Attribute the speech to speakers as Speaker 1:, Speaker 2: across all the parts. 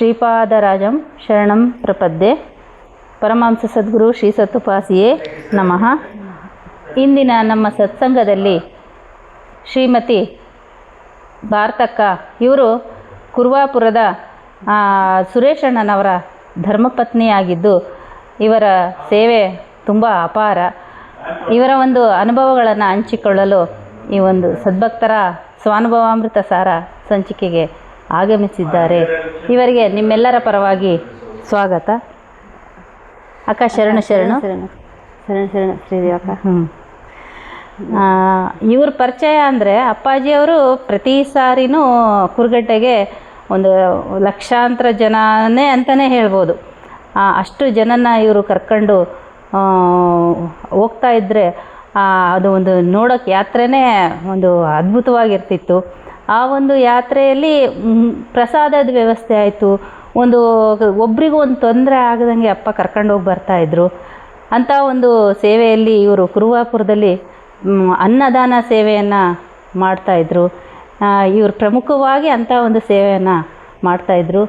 Speaker 1: ಶ್ರೀಪಾದರಾಜಂ ಶರಣಂ ಪ್ರಪದ್ಯೆ. ಪರಮಹಂಸ ಸದ್ಗುರು ಶ್ರೀ ಸತ್ಪಾಸಿಯೇ ನಮಃ. ಇಂದಿನ ನಮ್ಮ ಸತ್ಸಂಗದಲ್ಲಿ ಶ್ರೀಮತಿ ಭಾರತಕ್ಕ ಇವರು ಕುರುವಾಪುರದ ಸುರೇಶಣ್ಣನವರ ಧರ್ಮಪತ್ನಿಯಾಗಿದ್ದು ಇವರ ಸೇವೆ ತುಂಬ ಅಪಾರ. ಇವರ ಒಂದು ಅನುಭವಗಳನ್ನು ಹಂಚಿಕೊಳ್ಳಲು ಈ ಒಂದು ಸದ್ಭಕ್ತರ ಸ್ವಾನುಭವಾಮೃತ ಸಾರ ಸಂಚಿಕೆಗೆ ಆಗಮಿಸಿದ್ದಾರೆ. ಇವರಿಗೆ ನಿಮ್ಮೆಲ್ಲರ ಪರವಾಗಿ ಸ್ವಾಗತ. ಅಕ್ಕ ಶರಣು ಶರಣು
Speaker 2: ಶರಣ ಶರಣ ಶರಣ ಶ್ರೀದೇವಕ್ಕ.
Speaker 1: ಇವ್ರ ಪರಿಚಯ ಅಂದರೆ ಅಪ್ಪಾಜಿಯವರು ಪ್ರತಿ ಸಾರಿನೂ ಕುರುಗಡ್ಡೆಗೆ ಒಂದು ಲಕ್ಷಾಂತರ ಜನನೇ ಅಂತಲೇ ಹೇಳ್ಬೋದು. ಅಷ್ಟು ಜನನ ಇವರು ಕರ್ಕೊಂಡು ಹೋಗ್ತಾ ಇದ್ದರೆ ಅದು ಒಂದು ನೋಡೋಕ್ಕೆ ಯಾತ್ರೆನೇ ಒಂದು ಅದ್ಭುತವಾಗಿರ್ತಿತ್ತು. ಆ ಒಂದು ಯಾತ್ರೆಯಲ್ಲಿ ಪ್ರಸಾದದ ವ್ಯವಸ್ಥೆ ಆಯಿತು. ಒಂದು ಒಬ್ರಿಗೂ ಒಂದು ತೊಂದರೆ ಆಗದಂಗೆ ಅಪ್ಪ ಕರ್ಕೊಂಡೋಗಿ ಬರ್ತಾಯಿದ್ರು. ಅಂಥ ಒಂದು ಸೇವೆಯಲ್ಲಿ ಇವರು ಕುರುವಾಪುರದಲ್ಲಿ ಅನ್ನದಾನ ಸೇವೆಯನ್ನು ಮಾಡ್ತಾಯಿದ್ರು. ಇವರು ಪ್ರಮುಖವಾಗಿ ಅಂಥ ಒಂದು ಸೇವೆಯನ್ನು ಮಾಡ್ತಾಯಿದ್ರು.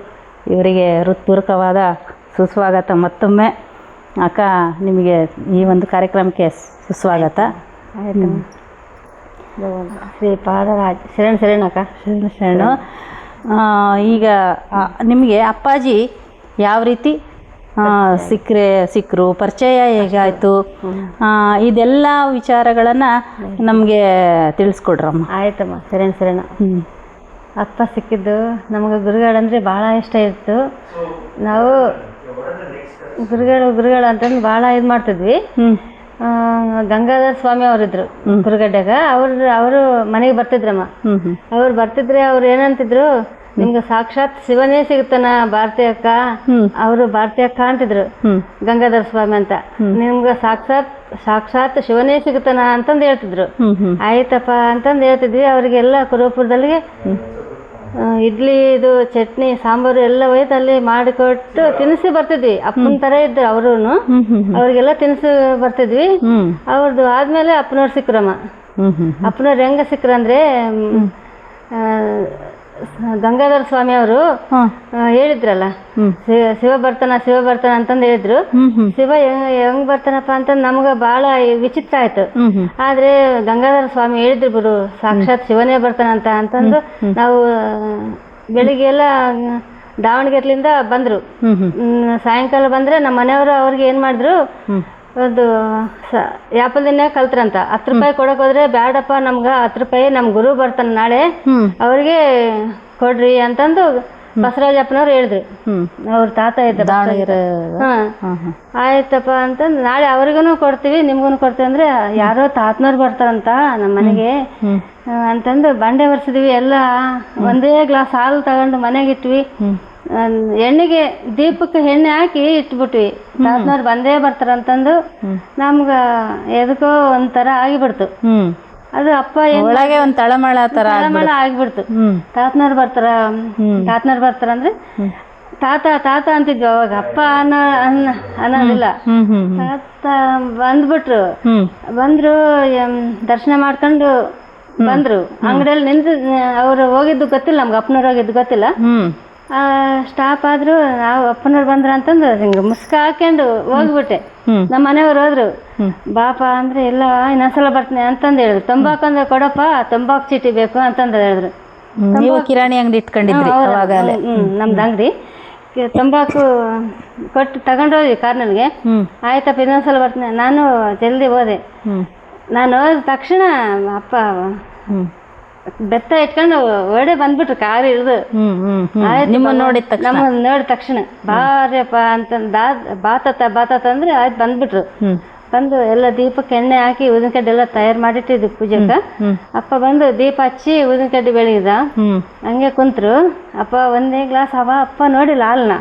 Speaker 1: ಇವರಿಗೆ ಹೃತ್ಪೂರ್ವಕವಾದ ಸುಸ್ವಾಗತ. ಮತ್ತೊಮ್ಮೆ ಅಕ್ಕ ನಿಮಗೆ ಈ ಒಂದು ಕಾರ್ಯಕ್ರಮಕ್ಕೆ ಸುಸ್ವಾಗತ.
Speaker 2: ಆಯಿತು. ಶ್ರೀಪಾದರಾಜ ಶರಣ ಶರಣಕ್ಕ.
Speaker 1: ಶರಣ ಶರಣು. ಈಗ ನಿಮಗೆ ಅಪ್ಪಾಜಿ ಯಾವ ರೀತಿ ಸಿಕ್ಕರು, ಪರಿಚಯ ಹೇಗಾಯಿತು, ಇದೆಲ್ಲ ವಿಚಾರಗಳನ್ನು ನಮಗೆ ತಿಳಿಸ್ಕೊಡ್ರಮ್ಮ.
Speaker 2: ಆಯ್ತಮ್ಮ. ಶರಣ ಶರಣ. ಅಪ್ಪ ಸಿಕ್ಕಿದ್ದು ನಮಗೆ ಗುರುಗಳಂದರೆ ಭಾಳ ಇಷ್ಟ ಇತ್ತು. ನಾವು ಗುರುಗಳು ಅಂತಂದು ಭಾಳ ಇದು ಮಾಡ್ತಿದ್ವಿ. ಗಂಗಾಧರ ಸ್ವಾಮಿ ಅವರಿದ್ರು ಕುರುಗಡ್ಡೆಗ. ಅವರು ಮನೆಗೆ ಬರ್ತಿದ್ರಮ್ಮ. ಅವ್ರು ಬರ್ತಿದ್ರೆ ಅವ್ರು ಏನಂತಿದ್ರು, ನಿಮ್ಗೆ ಸಾಕ್ಷಾತ್ ಶಿವನೇ ಸಿಗುತ್ತಾನ ಭಾರತಿ ಅಕ್ಕ. ಅವರು ಭಾರತಿ ಅಕ್ಕ ಅಂತಿದ್ರು ಗಂಗಾಧರ ಸ್ವಾಮಿ ಅಂತ. ನಿಮ್ಗೆ ಸಾಕ್ಷಾತ್ ಶಿವನೇ ಸಿಗುತ್ತಾನ ಅಂತಂದು ಹೇಳ್ತಿದ್ರು. ಆಯ್ತಪ್ಪ ಅಂತಂದು ಹೇಳ್ತಿದ್ವಿ. ಅವ್ರಿಗೆಲ್ಲ ಕುರುವಾಪುರದಲ್ಲಿ ಇಡ್ಲಿ ಇದು ಚಟ್ನಿ ಸಾಂಬಾರು ಎಲ್ಲ ಒಯ್ದು ಅಲ್ಲಿ ಮಾಡಿಕೊಟ್ಟು ತಿನ್ನಿಸಿ ಬರ್ತಿದ್ವಿ. ಅಪ್ಪನ ಥರ ಇದ್ರು ಅವರು. ಅವ್ರಿಗೆಲ್ಲ ತಿನ್ನಿಸಿ ಬರ್ತಿದ್ವಿ. ಅವ್ರದ್ದು ಆದ್ಮೇಲೆ ಅಪ್ಪನವ್ರು ಸಿಕ್ಕರಮ್ಮ. ಅಪ್ಪನವ್ರು ಹೆಂಗ ಸಿಕ್ಕರಂದ್ರೆ, ಗಂಗಾಧರ ಸ್ವಾಮಿ ಅವರು ಹೇಳಿದ್ರಲ್ಲ, ಶಿವ ಬರ್ತಾನ ಅಂತಂದು ಹೇಳಿದ್ರು. ಶಿವ ಹೆಂಗ್ ಬರ್ತಾನಪ್ಪ ಅಂತಂದು ನಮ್ಗೆ ಭಾಳ ವಿಚಿತ್ರ ಆಯ್ತು. ಆದ್ರೆ ಗಂಗಾಧರ ಸ್ವಾಮಿ ಹೇಳಿದ್ರು ಬಿಡು, ಸಾಕ್ಷಾತ್ ಶಿವನೇ ಬರ್ತಾನಂತ ಅಂತಂದು ನಾವು ಬೆಳಿಗ್ಗೆ ಎಲ್ಲ ದಾವಣಗೆರೆಲಿಂದ ಬಂದ್ರು. ಸಾಯಂಕಾಲ ಬಂದ್ರೆ ನಮ್ಮ ಮನೆಯವರು ಅವ್ರಿಗೆ ಏನ್ ಮಾಡಿದ್ರು, ಒಂದು ಯಾಪಲ್ದಿನ ಕಲ್ತ್ರಂತ. 10 ರೂಪಾಯಿ ಕೊಡಕ್ ಹೋದ್ರೆ, ಬ್ಯಾಡಪ್ಪ ನಮ್ಗೆ 10 ರೂಪಾಯಿ ನಮ್ಮ ಗುರು ಬರ್ತಾನೆ ನಾಳೆ, ಅವ್ರಿಗೆ ಕೊಡ್ರಿ ಅಂತಂದು ಬಸವರಾಜಪ್ಪನವ್ರು ಹೇಳಿದ್ರು. ಅವ್ರ ತಾತ ಇದ್ದ ದಾವಣಗೆರೆ. ಆಯ್ತಪ್ಪ ಅಂತಂದು ನಾಳೆ ಅವ್ರಿಗೂ ಕೊಡ್ತೀವಿ ನಿಮ್ಗೂ ಕೊಡ್ತೀವಿ ಅಂದ್ರೆ, ಯಾರೋ ತಾತನವ್ರು ಬರ್ತಾರಂತ ನಮ್ಮ ಮನೆಗೆ ಅಂತಂದು ಬಂಡೆ ಬರ್ಸಿದ್ವಿ. ಎಲ್ಲ ಒಂದೇ ಗ್ಲಾಸ್ ಹಾಲು ತಗೊಂಡು ಮನೆಗೆ ಇಟ್ವಿ. ಎಣ್ಣೆಗೆ ದೀಪಕ್ಕೆ ಎಣ್ಣೆ ಹಾಕಿ ಇಟ್ಬಿಟ್ವಿ. ತಾತನವ್ರು ಬಂದೇ ಬರ್ತಾರಂತಂದು ನಮ್ಗ ಎದಕ್ಕೋ ಒಂಥರ ಆಗಿಬಿಡ್ತು. ಅದು ಅಪ್ಪ
Speaker 1: ಒಳಗೆ ಒಂದು ತಳಮಳ
Speaker 2: ಆಗಿಬಿಡ್ತು. ತಾತನವ್ರು ಬರ್ತಾರಂದ್ರೆ ತಾತ ಅಂತಿದ್ವಿ ಅವಾಗ. ಅಪ್ಪ ಅನ್ನೋದಿಲ್ಲ. ತಾತ ಬಂದ್ರು ದರ್ಶನ ಮಾಡ್ಕೊಂಡು ಬಂದ್ರು. ಅಂಗಡಿಯಲ್ಲಿ ನಿಂತು ಅವ್ರು ಹೋಗಿದ್ದು ಗೊತ್ತಿಲ್ಲ ನಮ್ಗೆ, ಅಪ್ಪನವ್ರು ಹೋಗಿದ್ದು ಗೊತ್ತಿಲ್ಲ. ಸ್ಟಾಪ್ ಆದ್ರು. ನಾವು ಅಪ್ಪನವ್ರು ಬಂದ್ರ ಅಂತಂದು ಹಿಂಗೆ ಮುಸ್ಕ ಹಾಕೊಂಡು ಹೋಗ್ಬಿಟ್ಟೆ. ನಮ್ಮ ಮನೆಯವ್ರು ಹೋದ್ರು. ಬಾಪ ಅಂದ್ರೆ ಎಲ್ಲ ಇನ್ನೊಂದ್ಸಲ ಬರ್ತೀನಿ ಅಂತಂದು ಹೇಳಿದ್ರು. ತಂಬಾಕು ಅಂದ್ರೆ ಕೊಡಪ್ಪ, ತಂಬಾಕು ಚೀಟಿ ಬೇಕು ಅಂತಂದು ಹೇಳಿದ್ರು.
Speaker 1: ಕಿರಾಣಿ ಅಂಗಡಿ ಇಟ್ಕೊಂಡಿದ್ರಿ
Speaker 2: ನಮ್ದು ಅಂಗಡಿ. ತಂಬಾಕು ಕೊಟ್ಟು ತಗೊಂಡೋದ್ವಿ ಕಾರ್ನಲ್ಗೆ. ಆಯ್ತಪ್ಪ ಇನ್ನೊಂದ್ಸಲ ಬರ್ತೀನಿ. ನಾನು ಜಲ್ದಿ ಹೋದೆ. ನಾನು ಹೋದ ತಕ್ಷಣ ಅಪ್ಪ ಬೆತ್ತ ಇಟ್ಕೊಂಡು ಒಡೆ ಬಂದ್ಬಿಟ್ರು ಕಾರ್ ಇಳಿದು.
Speaker 1: ನಮ್ಮನ್ನ ನೋಡಿದ
Speaker 2: ತಕ್ಷಣ ಬಾರ್ಯಪ್ಪ ಅಂತಂದ ಬಾತತ್ತ ಅಂದ್ರೆ ಆಯ್ತು ಬಂದ್ಬಿಟ್ರು. ಬಂದು ಎಲ್ಲ ದೀಪಕ್ಕೆ ಎಣ್ಣೆ ಹಾಕಿ ಉದಿನ ಕಡ್ಡಿ ಎಲ್ಲ ತಯಾರು ಮಾಡಿಟ್ಟಿದ್ವಿ ಪೂಜೆಗೆ. ಅಪ್ಪ ಬಂದು ದೀಪ ಹಚ್ಚಿ ಉದಿನ ಕಡ್ಡಿ ಬೆಳಗಿದ. ಹಂಗೆ ಕುಂತ್ರು. ಅಪ್ಪ ಒಂದೇ ಗ್ಲಾಸ್ ಅಪ್ಪ ನೋಡಿಲ್ಲ ಹಾಲ್ನ.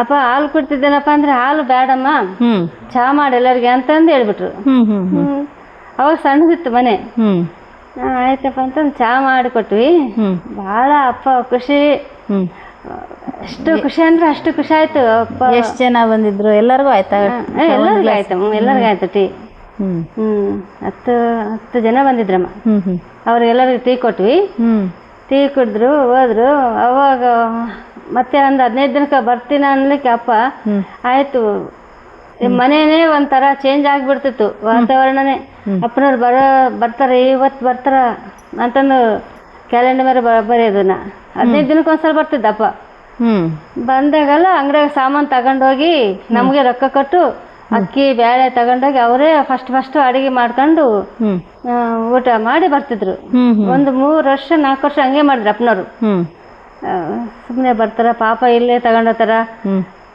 Speaker 2: ಅಪ್ಪ ಹಾಲು ಕುಡ್ತಿದ್ದೇನಪ್ಪ ಅಂದ್ರೆ, ಹಾಲು ಬೇಡಮ್ಮ ಚಹಾ ಮಾಡಿ ಎಲ್ಲರಿಗೆ ಅಂತಂದು ಹೇಳ್ಬಿಟ್ರು. ಅವಾಗ ಸಣ್ಣದಿತ್ತು ಮನೆ. ಆಯ್ತಪ್ಪ ಅಂತಂದು ಚಹಾ ಮಾಡಿಕೊಟ್ವಿ. ಭಾಳ ಅಪ್ಪ ಖುಷಿ. ಅಷ್ಟು ಖುಷಿ ಅಂದ್ರೆ ಅಷ್ಟು ಖುಷಿ ಆಯ್ತು. ಅಪ್ಪ
Speaker 1: ಎಷ್ಟು ಜನ ಬಂದಿದ್ರು? ಎಲ್ಲರಿಗೂ ಆಯ್ತಾ?
Speaker 2: ಎಲ್ಲರಿಗೂ ಆಯ್ತು ಟೀ. 10 ಜನ ಬಂದಿದ್ರಮ್ಮ. ಅವ್ರಿಗೆಲ್ಲರಿಗೂ ಟೀ ಕೊಟ್ವಿ. ಟೀ ಕುಡಿದ್ರು ಹೋದ್ರು. ಅವಾಗ ಮತ್ತೆ ಒಂದು 15 ದಿನಕ್ಕೆ ಬರ್ತೀನಿ ಅನ್ಲಿಕ್ಕೆ ಅಪ್ಪ ಆಯ್ತು ಮನೇನೆ ಒಂಥರ ಚೇಂಜ್ ಆಗಿಬಿಡ್ತಿತ್ತು ವಾತಾವರಣನೇ. ಅಪ್ಪನವ್ರು ಬರ್ತಾರೆ ಇವತ್ತು ಬರ್ತಾರ ಅಂತಂದು ಕ್ಯಾಲೆಂಡರ್ ಮೇಲೆ ಬರೆಯೋದನ್ನ 15 ದಿನಕ್ಕೆ ಒಂದ್ಸಲ ಬರ್ತಿದ್ದಪ್ಪ. ಬಂದಾಗೆಲ್ಲ ಅಂಗಡಿಯಾಗ ಸಾಮಾನು ತಗೊಂಡೋಗಿ ನಮಗೆ ರೊಕ್ಕ ಕೊಟ್ಟು ಅಕ್ಕಿ ಬೇಳೆ ತಗೊಂಡೋಗಿ ಅವರೇ ಫಸ್ಟ್ ಅಡಿಗೆ ಮಾಡ್ಕೊಂಡು ಊಟ ಮಾಡಿ ಬರ್ತಿದ್ರು. ಒಂದು 3 ವರ್ಷ 4 ವರ್ಷ ಹಂಗೆ ಮಾಡಿದ್ರು ಅಪ್ಪನವ್ರು. ಸುಮ್ಮನೆ ಬರ್ತಾರ ಪಾಪ ಇಲ್ಲೇ ತಗೊಂಡೋತಾರ.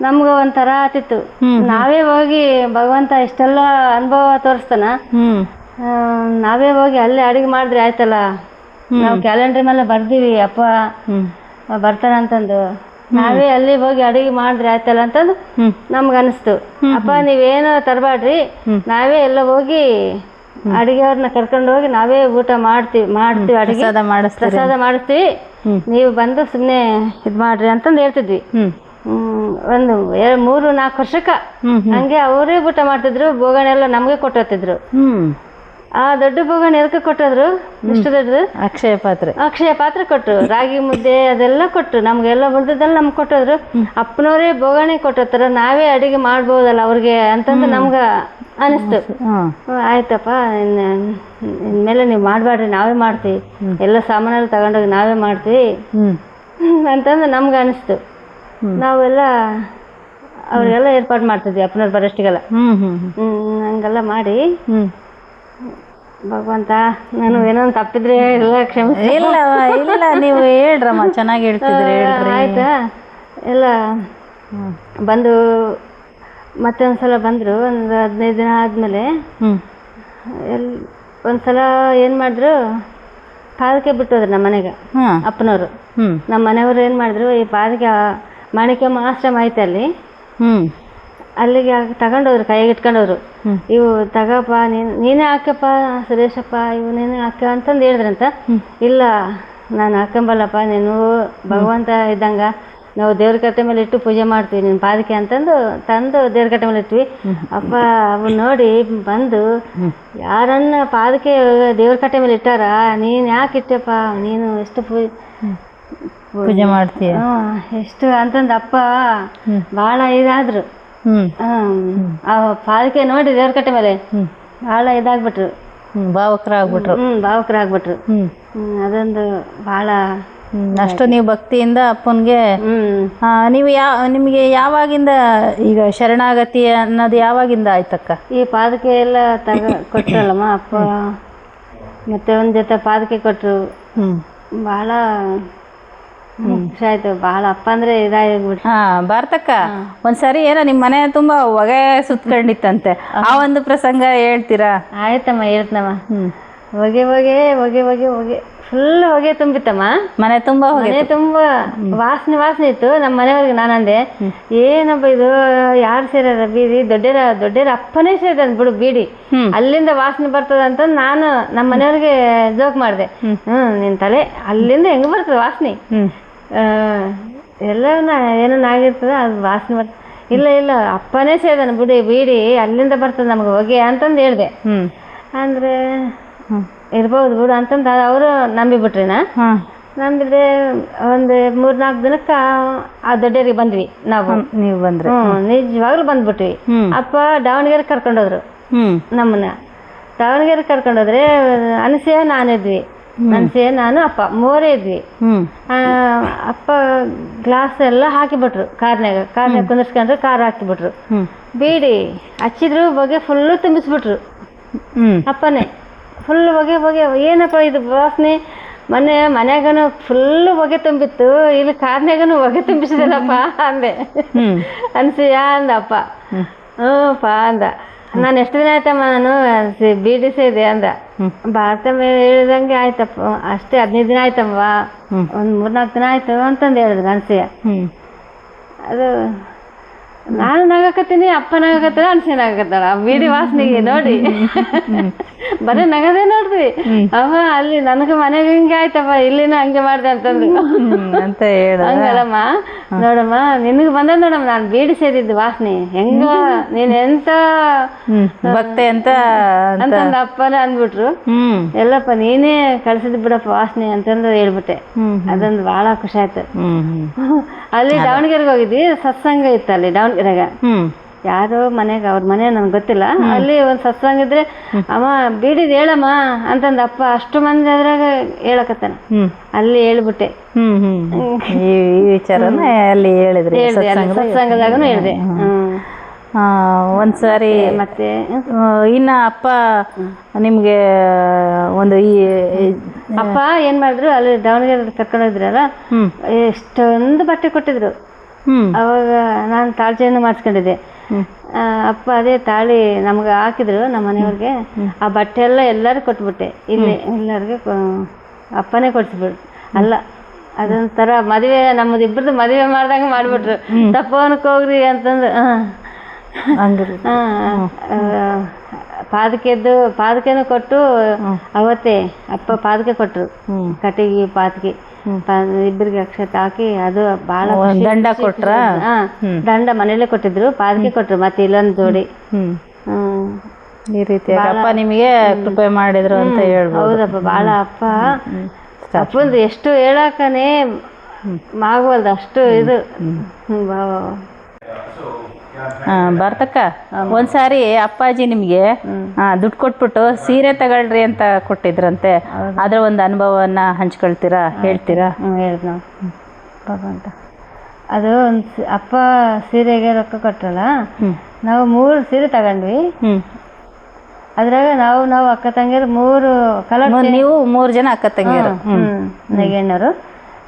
Speaker 2: ನಮ್ಗೆ ಒಂಥರ ಆತಿತ್ತು. ನಾವೇ ಹೋಗಿ ಭಗವಂತ ಇಷ್ಟೆಲ್ಲ ಅನುಭವ ತೋರಿಸ್ತಾನ, ನಾವೇ ಹೋಗಿ ಅಲ್ಲೇ ಅಡಿಗೆ ಮಾಡಿದ್ರೆ ಆಯ್ತಲ್ಲ. ನಾವು ಕ್ಯಾಲೆಂಡರ್ ಮೇಲೆ ಬರ್ದೀವಿ ಅಪ್ಪ ಬರ್ತಾನ ಅಂತಂದು, ನಾವೇ ಅಲ್ಲಿ ಹೋಗಿ ಅಡಿಗೆ ಮಾಡಿದ್ರೆ ಆಯ್ತಲ್ಲ ಅಂತಂದು ನಮ್ಗೆ ಅನಿಸ್ತು. ಅಪ್ಪ ನೀವೇನು ತರಬೇಡ್ರಿ, ನಾವೇ ಎಲ್ಲ ಹೋಗಿ ಅಡಿಗೆಯವ್ರನ್ನ ಕರ್ಕೊಂಡು ಹೋಗಿ ನಾವೇ ಊಟ ಮಾಡ್ತೀವಿ ಅಡಿಗೆ ಪ್ರಸಾದ ಮಾಡಿಸ್ತೀವಿ, ನೀವು ಬಂದು ಸುಮ್ಮನೆ ಇದು ಮಾಡ್ರಿ ಅಂತಂದು ಹೇಳ್ತಿದ್ವಿ. ಒಂದು 3-4 ವರ್ಷಕ್ಕ ಹಂಗೆ ಅವರೇ ಊಟ ಮಾಡ್ತಿದ್ರು. ಬೋಗಣೆ ಎಲ್ಲ ನಮ್ಗೆ ಕೊಟ್ಟೋತಿದ್ರು. ಆ ದೊಡ್ಡ ಬೋಗಣೆ ಎದಕ್ಕೆ ಕೊಟ್ಟದ್ರು, ಇಷ್ಟು ದೊಡ್ಡದು ಅಕ್ಷಯ ಪಾತ್ರೆ ಕೊಟ್ರು. ರಾಗಿ ಮುದ್ದೆ ಅದೆಲ್ಲ ಕೊಟ್ರು, ನಮ್ಗೆಲ್ಲ ಉಳ್ದದೆಲ್ಲ ನಮ್ಗೆ ಕೊಟ್ಟೋದ್ರು. ಅಪ್ಪನವರೇ ಬೋಗಣೆ ಕೊಟ್ಟೋತಾರ, ನಾವೇ ಅಡಿಗೆ ಮಾಡ್ಬೋದಲ್ಲ ಅವ್ರಿಗೆ ಅಂತಂದು ನಮ್ಗೆ ಅನಿಸ್ತು. ಆಯ್ತಪ್ಪ ಇನ್ಮೇಲೆ ನೀವು ಮಾಡಬೇಡ್ರಿ, ನಾವೇ ಮಾಡ್ತೀವಿ, ಎಲ್ಲ ಸಾಮಾನೆಲ್ಲ ತಗೊಂಡೋಗಿ ನಾವೇ ಮಾಡ್ತೀವಿ ಅಂತಂದು ನಮ್ಗೆ ಅನಿಸ್ತು. ನಾವೆಲ್ಲ ಅವ್ರಿಗೆಲ್ಲ ಏರ್ಪಾಡು ಮಾಡ್ತಿದ್ವಿ ಅಪ್ಪನವ್ರು ಬರೋಷ್ಟಿಗೆಲ್ಲ. ಹಂಗೆಲ್ಲ ಮಾಡಿ ಭಗವಂತ ನಾನು ಏನೋ ತಪ್ಪಿದ್ರೆ ಎಲ್ಲ ಕ್ಷಮಿಸಿ.
Speaker 1: ಇಲ್ಲ ನೀವು ಹೇಳ್ರಮ್ಮ, ಚೆನ್ನಾಗಿ ಹೇಳ್ತಿದ್ರಿ.
Speaker 2: ಆಯ್ತಾ ಎಲ್ಲ ಬಂದು ಮತ್ತೆ ಒಂದ್ಸಲ ಬಂದರು. ಒಂದು 15 ದಿನ ಆದಮೇಲೆ ಒಂದ್ಸಲ ಏನು ಮಾಡಿದ್ರು, ಪಾದಕೆ ಬಿಟ್ಟೋದ್ರು ನಮ್ಮ ಮನೆಗೆ ಅಪ್ಪನವರು. ನಮ್ಮ ಮನೆಯವರು ಏನು ಮಾಡಿದ್ರು, ಈ ಪಾದಕೆ ಮಾಣಿಕ್ಯಮ್ಮ ಆಶ್ರಮ ಐತೆ ಅಲ್ಲಿಗೆ ತಗೊಂಡೋದ್ರು, ಕೈಗೆ ಇಟ್ಕೊಂಡವ್ರು. ಇವು ತಗಪ್ಪ ನೀನೇ ಹಾಕಪ್ಪ ಸುರೇಶಪ್ಪ, ಇವು ನೀನೇ ಹಾಕ ಅಂತಂದು ಹೇಳಿದ್ರಂತ. ಇಲ್ಲ ನಾನು ಹಾಕೊಂಬಲ್ಲಪ್ಪ, ನೀನು ಭಗವಂತ ಇದ್ದಂಗ, ನಾವು ದೇವ್ರ ಕಟ್ಟೆ ಮೇಲೆ ಇಟ್ಟು ಪೂಜೆ ಮಾಡ್ತೀವಿ, ನಿನ್ನ ಪಾದಕೆ ಅಂತಂದು ತಂದು ದೇವ್ರ ಕಟ್ಟೆ ಮೇಲೆ ಇಟ್ವಿ. ಅಪ್ಪ ಅವನ್ನ ನೋಡಿ ಬಂದು, ಯಾರನ್ನ ಪಾದಕೆ ದೇವ್ರ ಕಟ್ಟೆ ಮೇಲೆ ಇಟ್ಟಾರ, ನೀನು ಯಾಕೆ ಇಟ್ಟಪ್ಪ, ನೀನು ಎಷ್ಟು ಪೂಜೆ ಮಾಡ್ತೀಯ ಎಷ್ಟು ಅಂತಂದು ಅಪ್ಪ ಭಾಳ ಇದಾದ್ರು. ಆ ಪಾದಕೆ ನೋಡಿ ದೇವ್ರ ಕಟ್ಟೆ ಮೇಲೆ ಭಾಳ ಇದಾಗ್ಬಿಟ್ರು, ಭಾವಕರಾಗ್ಬಿಟ್ರು. ಅದೊಂದು ಭಾಳ
Speaker 1: ಅಷ್ಟು ನೀವು ಭಕ್ತಿಯಿಂದ ಅಪ್ಪನಿಗೆ ನೀವು ನಿಮಗೆ ಯಾವಾಗಿಂದ ಈಗ ಶರಣಾಗತಿ ಅನ್ನೋದು ಯಾವಾಗಿಂದ ಆಯ್ತಕ್ಕ?
Speaker 2: ಈ ಪಾದಕೆ ಎಲ್ಲ ಕೊಟ್ರಲ್ಲಮ್ಮ ಅಪ್ಪ, ಮತ್ತೆ ಒಂದ್ ಜೊತೆ ಪಾದಕೆ ಕೊಟ್ರು. ಭಾಳ ಖುಷಿ ಆಯ್ತು, ಭಾಳ ಅಪ್ಪ ಅಂದ್ರೆ ಇದಾಗ್ಬಿಟ್ಟು.
Speaker 1: ಭಾರತಕ್ಕ ಒಂದ್ಸರಿ ಏನೋ ನಿಮ್ಮ ಮನೆ ತುಂಬಾ ಹೊಗೆ ಸುತ್ಕೊಂಡಿತ್ತಂತೆ, ಆ ಒಂದು ಪ್ರಸಂಗ ಹೇಳ್ತೀರಾ?
Speaker 2: ಆಯ್ತಮ್ಮ ಹೇಳ್ತನಮ್ಮ. ಹೊಗೆ ಹೊಗೆ ಹೊಗೆ ಹೊಗೆ ಹೊಗೆ ಫುಲ್ ಹೊಗೆ ತುಂಬಿತ್ತಮ್ಮ ಮನೆ ತುಂಬ. ವಾಸನೆ ಇತ್ತು. ನಮ್ಮ ಮನೆಯವ್ರಿಗೆ ನಾನಂದೆ, ಏನಪ್ಪ ಇದು ಯಾರು ಸೇರ ಬೀದಿ, ದೊಡ್ಡರ ಅಪ್ಪನೇ ಸೇರಿದ ಬಿಡು ಬೀಡಿ, ಅಲ್ಲಿಂದ ವಾಸನೆ ಬರ್ತದ ಅಂತ ನಾನು ನಮ್ಮ ಮನೆಯವ್ರಿಗೆ ಜೋಕ್ ಮಾಡಿದೆ. ನಿನ್ ತಲೆ ಅಲ್ಲಿಂದ ಹೆಂಗ್ ಬರ್ತದ ವಾಸನೆ, ಎಲ್ಲ ಏನನ್ನ ಆಗಿರ್ತದ ಅದು ವಾಸನೆ ಬರ್ತದೆ. ಇಲ್ಲ ಅಪ್ಪನೇ ಸೇರಿದಾನ ಬಿಡಿ ಬೀಡಿ, ಅಲ್ಲಿಂದ ಬರ್ತದ ನಮ್ಗೆ ಹೊಗೆ ಅಂತಂದು ಹೇಳ್ದೆ. ಅಂದ್ರೆ ಇರ್ಬೋದು ಬಿಡು ಅಂತಂದು ಅವರು ನಂಬಿಬಿಟ್ರಿನ. ನಂಬಿದ್ರೆ ಒಂದು 3-4 ದಿನಕ್ಕೆ ಆ ದೊಡ್ಡರಿಗೆ ಬಂದ್ವಿ ನಾವು.
Speaker 1: ನೀವು ಬಂದ್ರೆ?
Speaker 2: ನಿಜವಾಗ್ಲೂ ಬಂದ್ಬಿಟ್ವಿ. ಅಪ್ಪ ದಾವಣಗೆರೆ ಕರ್ಕೊಂಡೋದ್ರು ನಮ್ಮನ್ನ. ದಾವಣಗೆರೆ ಕರ್ಕೊಂಡೋದ್ರೆ ಅನಸೂಯ ನಾನಿದ್ವಿ, ಅನಸೂಯ ನಾನು ಅಪ್ಪ 3 ಇದ್ವಿ. ಅಪ್ಪ ಗ್ಲಾಸ್ ಎಲ್ಲ ಹಾಕಿಬಿಟ್ರು, ಕಾರ್ನಾಗ ಕುಂದಿರ್ಸ್ಕೊಂಡ್ರೆ ಕಾರ್ ಹಾಕಿಬಿಟ್ರು. ಬೀಡಿ ಹಚ್ಚಿದ್ರು, ಹೊಗೆ ಫುಲ್ಲು ತುಂಬಿಸ್ಬಿಟ್ರು. ಅಪ್ಪನೇ ಫುಲ್ ಹೊಗೆ ಏನಪ್ಪ ಇದು ವಾಸನೆ, ಮನ್ಯಾಗನು ಫುಲ್ಲು ಹೊಗೆ ತುಂಬಿತ್ತು, ಇಲ್ಲಿ ಕಾರ್ನಾಗನು ಹೊಗೆ ತುಂಬಿಸಿದಲ್ಲಪ್ಪ ಅಂದೆ. ಅನ್ಸೂಯ ಅಂದ ಅಪ್ಪ. ಹ್ಞೂಪ್ಪ ಅಂದ. ನಾನು ಎಷ್ಟು ದಿನ ಆಯ್ತಮ್ಮ ನಾನು ಬೀಡಿ ಸೇದೆ ಅಂದ. ಭಾರತ ಮೇಲೆ ಹೇಳಿದಂಗೆ ಆಯ್ತಪ್ಪ, ಅಷ್ಟೇ 15 ದಿನ ಆಯ್ತಮ್ಮ, ಒಂದು 3-4 ದಿನ ಆಯ್ತು ಅಂತಂದು ಹೇಳಿದ್ರು ಅನ್ಸೂಯ. ಅದು ನಾನು ನಗಕತ್ತೀನಿ, ಅಪ್ಪ ನಗಕತ್ತಾಳ, ಅನ್ಸಿ ನಗಕತ್ತಾಳ ಆ ಬೀಡಿ ವಾಸನೆಗೆ ನೋಡಿ. ಬರೀ ನಗದೇ ನೋಡ್ರಿ. ಅವ ಅಲ್ಲಿ ನನಗೆ ಮನೆಗೆ ಹಿಂಗೆ ಆಯ್ತಪ್ಪ, ಇಲ್ಲಿನ ಹಂಗೆ ಮಾಡ್ದೆ ಅಂತಂದು
Speaker 1: ಅಂತ ಹೇಳ.
Speaker 2: ಹಂಗಲ್ಲಮ್ಮ, ನೋಡಮ್ಮ ನಿನಗೆ ಬಂದ ನೋಡಮ್ಮ, ನಾನು ಬೀಡಿ ಸೇದಿದ್ದು ವಾಸನೆ ಹೆಂಗ, ನೀನ್ ಎಂತ
Speaker 1: ಭಕ್ತೆ ಅಂತ
Speaker 2: ಅಂತಂದ ಅಪ್ಪನ ಅಂದ್ಬಿಟ್ರು. ಎಲ್ಲಪ್ಪ ನೀನೇ ಕಳ್ಸಿದ್ ಬಿಡಪ್ಪ ವಾಸನೆ ಅಂತಂದು ಹೇಳ್ಬಿಟ್ಟೆ. ಅದೊಂದು ಬಹಳ ಖುಷಿ ಆಯ್ತು. ಅಲ್ಲಿ ದಾವಣಗೆರೆಗೆ ಹೋಗಿದ್ವಿ, ಸತ್ಸಂಗ ಇತ್ತು ಅಲ್ಲಿ ದಾವಣಗೆರೆಗ. ಯಾರೋ ಮನೆಗೆ, ಅವ್ರ ಮನೆ ನನ್ಗೆ ಗೊತ್ತಿಲ್ಲ, ಅಲ್ಲಿ ಒಂದು ಸತ್ಸಂಗ ಇದ್ರೆ ಅಮ್ಮ ಬೀಡಿದ್ ಹೇಳಮ್ಮ ಅಂತಂದ ಅಪ್ಪ. ಅಷ್ಟು ಮಂದಿ ಅದ್ರಾಗ ಹೇಳಕತ್ತಾನ, ಅಲ್ಲಿ ಹೇಳ್ಬಿಟ್ಟೆ.
Speaker 1: ಈ ವಿಚಾರನ ಅಲ್ಲಿ ಹೇಳಿದ್ರಿ,
Speaker 2: ಸತ್ಸಂಗದಾಗನು ಹೇಳಿದೆ.
Speaker 1: ಒಂದ್ಸಾರಿ
Speaker 2: ಮತ್ತೆ
Speaker 1: ಇನ್ನ ಅಪ್ಪ ನಿಮ್ಗೆ ಒಂದು ಈ
Speaker 2: ಅಪ್ಪ ಏನ್ ಮಾಡಿದ್ರು, ಅಲ್ಲಿ ದಾವಣಗೆರೆ ಕರ್ಕೊಂಡೋಗಿದ್ರಲ್ಲ, ಎಷ್ಟೊಂದು ಬಟ್ಟೆ ಕೊಟ್ಟಿದ್ರು. ಅವಾಗ ನಾನು ತಾಳಿ ಚೈನು ಮಾಡಿಸ್ಕೊಂಡಿದ್ದೆ. ಅಪ್ಪ ಅದೇ ತಾಳಿ ನಮ್ಗೆ ಹಾಕಿದ್ರು ನಮ್ಮ ಮನೆಯವ್ರಿಗೆ. ಆ ಬಟ್ಟೆ ಎಲ್ಲ ಎಲ್ಲರೂ ಕೊಟ್ಬಿಟ್ಟೆ. ಇಲ್ಲಿ ಎಲ್ಲರಿಗೆ ಅಪ್ಪನೇ ಕೊಡ್ಸ್ಬಿಡು. ಅಲ್ಲ, ಅದೊಂಥರ ಮದುವೆ, ನಮ್ಮದು ಇಬ್ಬರದು ಮದುವೆ ಮಾಡ್ದಂಗ ಮಾಡ್ಬಿಟ್ರು. ತಪ್ಪು ಅನ್ಕೋಗ್ರಿ ಅಂತಂದು. ಪಾದಕೆನೂ ಕೊಟ್ಟು ಅವತ್ತೇ ಅಪ್ಪ ಪಾದಕೆ ಕೊಟ್ರು, ಕಟ್ಟಿಗೆ ಪಾದಕೆ ಇಬ್ಬರಿಗೆ ಅಕ್ಷತೆ ಹಾಕಿ. ಅದು ಬಹಳ
Speaker 1: ದಂಡ ಕೊಟ್ರ.
Speaker 2: ದಂಡ ಮನೇಲೆ ಕೊಟ್ಟಿದ್ರು, ಪಾದಕೆ ಕೊಟ್ರು, ಮತ್ತೆ ಇಲ್ಲೊಂದು ಜೋಡಿ.
Speaker 1: ಈ ರೀತಿ ಅಪ್ಪ ನಿಮಗೆ ಕೃಪೆ ಮಾಡಿದ್ರು ಅಂತ ಹೇಳ್ಬೋದು.
Speaker 2: ಹೌದಪ್ಪ, ಬಹಳ ಅಪ್ಪಂದು ಎಷ್ಟು ಹೇಳಕನೇ ಆಗುವಲ್ದು, ಅಷ್ಟು ಇದು.
Speaker 1: ಬರ್ತಕ್ಕ ಒಂದ್ಸಾರಿ ಅಪ್ಪಾಜಿ ನಿಮ್ಗೆ ದುಡ್ಡು ಕೊಟ್ಬಿಟ್ಟು ಸೀರೆ ತಗೊಳ್ರಿ ಅಂತ ಕೊಟ್ಟಿದ್ರಂತೆ, ಅದ್ರ ಒಂದು ಅನುಭವವನ್ನ ಹಂಚ್ಕೊಳ್ತೀರಾ, ಹೇಳ್ತೀರಾ?
Speaker 2: ಹೇಳಿದ್ ಅಂತ. ಅದು ಒಂದು ಅಪ್ಪ ಸೀರೆಗೆ ರೊಕ್ಕ ಕೊಟ್ರಲ್ಲ, ನಾವು 3 ಸೀರೆ ತಗೊಂಡ್ವಿ. ಅದ್ರಾಗ ನಾವು ಅಕ್ಕ ತಂಗಿಯರು 3 ಕಲರ್.
Speaker 1: ನೀವು 3 ಜನ ಅಕ್ಕ ತಂಗಿಯರು,
Speaker 2: ನಗೆಣ್ಣರು.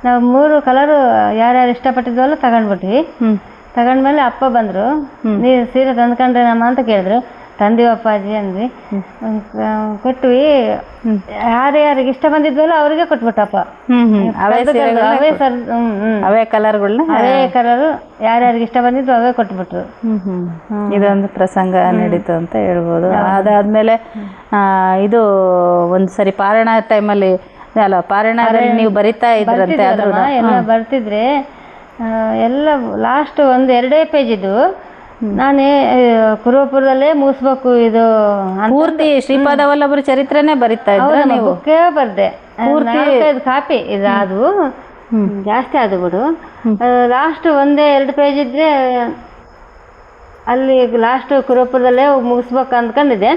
Speaker 2: ನಾವು 3 ಕಲರು ಯಾರ್ಯಾರು ಇಷ್ಟಪಟ್ಟಿದ್ವಲ್ಲ ತಗೊಂಡ್ಬಿಟ್ವಿ. ತಗೊಂಡ್ಮೇಲೆ ಅಪ್ಪ ಬಂದರು, ನೀವು ಸೀರೆ ತಂದ್ಕೊಂಡ್ರೇನಮ್ಮ ಅಂತ ಕೇಳಿದ್ರು. ತಂದಿವಿ ಅಪ್ಪಾಜಿ ಅಂದ್ವಿ. ಕೊಟ್ವಿ. ಯಾರ್ಯಾರಿಗೆ ಇಷ್ಟ ಬಂದಿದ್ವಲ್ಲ ಅವ್ರಿಗೆ ಕೊಟ್ಬಿಟ್ಟಪ್ಪ.
Speaker 1: ಅವೇ ಕಲರ್ಗಳನ್ನ,
Speaker 2: ಅವೇ ಕಲರು ಯಾರ್ಯಾರಿಗೆ ಇಷ್ಟ ಬಂದಿದ್ವು ಅವೇ ಕೊಟ್ಬಿಟ್ರು.
Speaker 1: ಇದೊಂದು ಪ್ರಸಂಗ ನಡೀತು ಅಂತ ಹೇಳ್ಬೋದು. ಅದಾದ್ಮೇಲೆ ಇದು ಒಂದು ಸರಿ ಪಾರಾಯಣ ಟೈಮಲ್ಲಿ ಅಲ್ಲ, ಪಾರಾಯಣದಲ್ಲಿ ನೀವು ಬರಿತಾ ಇದ್ರಂತೆ,
Speaker 2: ಎಲ್ಲ ಬರ್ತಿದ್ರೆ ಎಲ್ಲ ಲಾಸ್ಟ್ ಒಂದು 2 ಪೇಜ್ ಇದ್ದು. ನಾನೇ ಕುರುವಪುರದಲ್ಲೇ ಮುಗಿಸ್ಬೇಕು ಇದು
Speaker 1: ಪೂರ್ತಿ ಶ್ರೀಪಾದ ವಲ್ಲಭರ ಚರಿತ್ರೆನೇ ಬರಿತಾ ಇದ್ರೆ ನೀವು?
Speaker 2: ಬುಕ್ಕೇ ಬರ್ದೆ, 4-5 ಕಾಪಿ ಇದು. ಅದು ಜಾಸ್ತಿ ಆದು ಬಿಡು. ಲಾಸ್ಟ್ 1-2 ಪೇಜ್ ಇದ್ರೆ ಅಲ್ಲಿ ಲಾಸ್ಟ್ ಕುರುವಪುರದಲ್ಲೇ ಮುಗಿಸ್ಬೇಕು ಅಂದ್ಕೊಂಡಿದ್ದೆ.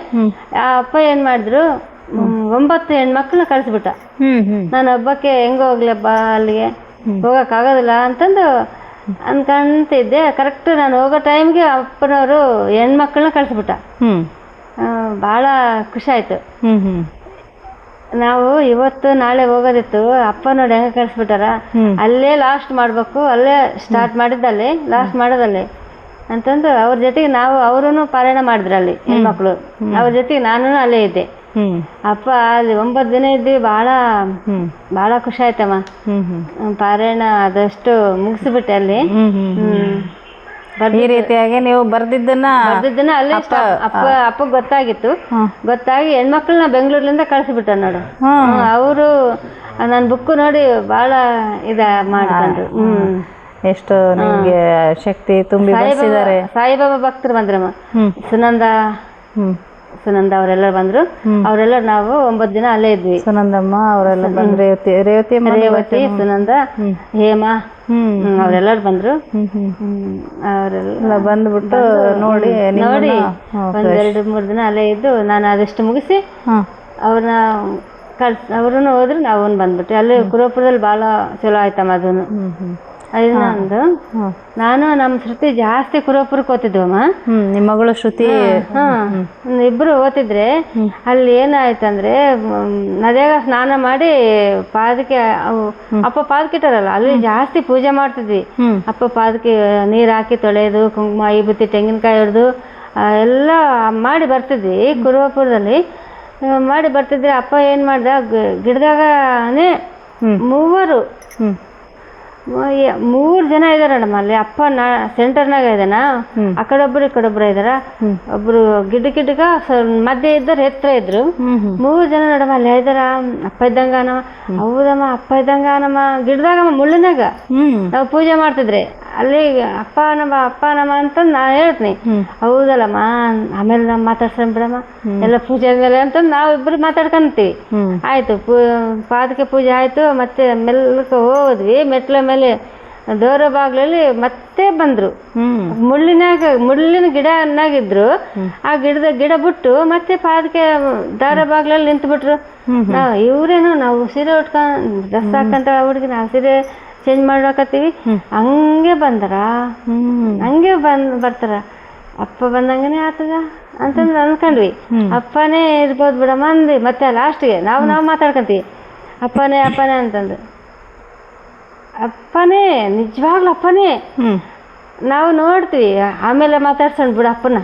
Speaker 2: ಆ ಅಪ್ಪ ಏನ್ ಮಾಡಿದ್ರು, 9 ಹೆಣ್ಮಕ್ಳನ್ನ ಕಳಿಸ್ಬಿಟ್ಟ. ನಾನು ಹಬ್ಬಕ್ಕೆ ಹೆಂಗ ಹೋಗ್ಲಬ್ಬ, ಅಲ್ಲಿಗೆ ಹೋಗಕ್ಕಾಗೋದಿಲ್ಲ ಅಂತಂದು ಅನ್ಕೊಂತಿದ್ದೆ. ಕರೆಕ್ಟ್ ನಾನು ಹೋಗೋ ಟೈಮ್ಗೆ ಅಪ್ಪನವರು ಹೆಣ್ಮಕ್ಳನ್ನ ಕಳಿಸ್ಬಿಟ್ಟ. ಭಾಳ ಖುಷಿ ಆಯ್ತು. ನಾವು ಇವತ್ತು ನಾಳೆ ಹೋಗೋದಿತ್ತು, ಅಪ್ಪ ನೋಡಿ ಹೆಂಗೆ ಕಳಿಸ್ಬಿಟ್ಟಾರ. ಅಲ್ಲೇ ಲಾಸ್ಟ್ ಮಾಡ್ಬೇಕು, ಅಲ್ಲೇ ಸ್ಟಾರ್ಟ್ ಮಾಡಿದ್ದಲ್ಲೇ ಲಾಸ್ಟ್ ಮಾಡೋದಲ್ಲೇ ಅಂತಂದು ಅವ್ರ ಜೊತೆಗೆ ನಾವು ಅವರೂ ಪಾರಾಯಣ ಮಾಡಿದ್ರು ಅಲ್ಲಿ ಹೆಣ್ಮಕ್ಳು. ಅವ್ರ ಜೊತೆಗೆ ನಾನು ಅಲ್ಲೇ ಇದ್ದೆ. ಅಪ್ಪ ಅಲ್ಲಿ 9 ದಿನ ಇದ್ವಿ. ಭಾಳ ಖುಷಿ ಆಯ್ತಮ್ಮ. ಪಾರಾಯಣ ಅದಷ್ಟು ಮುಗಿಸ್ಬಿಟ್ಟೆ ಅಲ್ಲಿ.
Speaker 1: ಈ ರೀತಿಯಾಗಿ ನೀವು ಬರ್ದಿದ್ದನ್ನ
Speaker 2: ಅಲ್ಲಿ ಅಪ್ಪ ಗೊತ್ತಾಗಿ ಹೆಣ್ಮಕ್ಳನ್ನ ಬೆಂಗಳೂರ್ಲಿಂದ ಕಳಿಸ್ಬಿಟ್ಟ ನೋಡು. ಅವರು ನನ್ನ ಬುಕ್ ನೋಡಿ ಭಾಳ ಮಾಡ್ಕೊಂಡ್ರು.
Speaker 1: ಎಷ್ಟು ನಿಮ್ಗೆ ಶಕ್ತಿ ತುಂಬಿ ಬರ್ಸಿದ್ದಾರೆ.
Speaker 2: ಸಾಯಿಬಾಬಾ ಭಕ್ತರು ಬಂದ್ರಮ್ಮ, ಸುನಂದ ಅವರೆಲ್ಲ ಬಂದ್ರು. ಅವರೆಲ್ಲ ನಾವು 9 ದಿನ ಅಲ್ಲೇ ಇದ್ವಿ.
Speaker 1: ಸುನಂದಮ್ಮ ಅವರೆಲ್ಲ ಬಂದ್ರೆ, ರೇವತಿ,
Speaker 2: ಸುನಂದ, ಹೇಮಾ ಅವರೆಲ್ಲರೂ ಬಂದ್ರು.
Speaker 1: ಅವರೆಲ್ಲ ಬಂದ್ಬಿಟ್ಟು ನೋಡಿ
Speaker 2: 1-2-3 ದಿನ ಅಲ್ಲೇ ಇದ್ದು ನಾನು ಅದಷ್ಟು ಮುಗಿಸಿ ಅವ್ರನ್ನ ಅವ್ರೂ ಹೋದ್ರು, ನಾವು ಬಂದ್ಬಿಟ್ಟು ಅಲ್ಲಿ ಕುರುವಪುರದಲ್ಲಿ ಭಾಳ ಚಲೋ ಆಯ್ತಮ್ಮ. ಅದನ್ನು ಅದನ್ನೊಂದು ನಾನು ನಮ್ಮ ಶ್ರುತಿ ಜಾಸ್ತಿ ಕುರುವಪುರಕ್ಕೆ ಓದ್ತಿದ್ವಮ್ಮ.
Speaker 1: ನಿಮ್ಮ ಮಗಳು ಶ್ರುತಿ
Speaker 2: ಇಬ್ರು ಓದ್ತಿದ್ರೆ ಅಲ್ಲಿ ಏನಾಯ್ತಂದ್ರೆ ನದಿಯಾಗ ಸ್ನಾನ ಮಾಡಿ ಪಾದಕ್ಕೆ ಅಪ್ಪ ಪಾದಕ್ಕೆ ಇಟ್ಟಾರಲ್ಲ, ಅಲ್ಲಿ ಜಾಸ್ತಿ ಪೂಜೆ ಮಾಡ್ತಿದ್ವಿ. ಅಪ್ಪ ಪಾದಕ್ಕೆ ನೀರು ಹಾಕಿ ತೊಳೆಯೋದು, ಕುಂಕುಮ ವಿಭೂತಿ ತೆಂಗಿನಕಾಯಿ ಹಿಡ್ದು ಎಲ್ಲ ಮಾಡಿ ಬರ್ತಿದ್ವಿ. ಕುರುವಪುರದಲ್ಲಿ ಮಾಡಿ ಬರ್ತಿದ್ರೆ ಅಪ್ಪ ಏನು ಮಾಡ್ದ, ಗಿಡದಾಗನೇ 3 ಮೂರು ಜನ ಇದಾರೆ ಅಲ್ಲಿ. ಅಪ್ಪ ಸೆಂಟರ್ನಾಗ ಇದಾನ, ಆ ಕಡೆ ಒಬ್ರು ಈ ಕಡೆ ಒಬ್ರು ಇದಾರ. ಒಬ್ರು ಗಿಡ್ಡಗ ಮಧ್ಯೆ ಇದ್ದರು, ಎತ್ತರ ಇದ್ರು. ಮೂರು ಜನ ಅಲ್ಲಿ ಇದಾರ. ಅಪ್ಪ ಇದ್ದಂಗನವ. ಹೌದಮ್ಮ, ಅಪ್ಪ ಇದ್ದಂಗನಮ್ಮ. ಗಿಡದಾಗಮ್ಮ, ಮುಳ್ಳಿನಾಗ ನಾವು ಪೂಜೆ ಮಾಡ್ತಿದ್ರಿ ಅಲ್ಲಿ. ಅಪ್ಪ ನಮ್ಮ ಅಂತಂದು ನಾ ಹೇಳ್ತೀನಿ. ಹೌದಲ್ಲಮ್ಮ, ಆಮೇಲೆ ನಾವು ಮಾತಾಡ್ಸೋಣ ಬಿಡಮ್ಮ, ಎಲ್ಲ ಪೂಜೆ ಆದ್ಮೇಲೆ ಅಂತಂದು ನಾವಿಬ್ರು ಮಾತಾಡ್ಕೊಂತೀವಿ. ಆಯ್ತು, ಪಾದಕ್ಕೆ ಪೂಜೆ ಆಯ್ತು. ಮತ್ತೆ ಮೆಲ್ಲಕ್ಕೆ ಹೋದ್ವಿ. ಮೆಟ್ಲ ಮೇಲೆ ದೋರ ಬಾಗ್ಲಲ್ಲಿ ಮತ್ತೆ ಬಂದ್ರು. ಮುಳ್ಳಿನ ಗಿಡನಾಗಿದ್ರು. ಆ ಗಿಡ ಬಿಟ್ಟು ಮತ್ತೆ ಪಾದಕ್ಕೆ ದಾರ ಬಾಗ್ಲಲ್ಲಿ ನಿಂತು ಬಿಟ್ರು. ಇವ್ರೇನು, ನಾವು ಸೀರೆ ಉಟ್ಕೊಂಡ್ ಡ್ರೆಸ್ ಹಾಕಂತ ಹುಡುಗಿ, ನಾವು ಸೀರೆ ಚೇಂಜ್ ಮಾಡ್ಬೇಕತ್ತೀವಿ. ಹಂಗೆ ಬಂದರ, ಹಂಗೆ ಬರ್ತಾರ. ಅಪ್ಪ ಬಂದಂಗನೆ ಆತದ ಅಂತಂದ್ರೆ ಅನ್ಕೊಂಡ್ವಿ. ಅಪ್ಪನೇ ಇರ್ಬೋದು ಬಿಡಮ್ಮ ಅಂದ್ವಿ. ಮತ್ತೆ ಲಾಸ್ಟ್ಗೆ ನಾವು ಮಾತಾಡ್ಕೊಂತೀವಿ, ಅಪ್ಪನೇ ಅಂತಂದು. ಅಪ್ಪನೇ, ನಿಜವಾಗ್ಲೂ ಅಪ್ಪನೇ. ನಾವು ನೋಡ್ತೀವಿ, ಆಮೇಲೆ ಮಾತಾಡ್ಸೋಣ ಬಿಡು ಅಪ್ಪನ,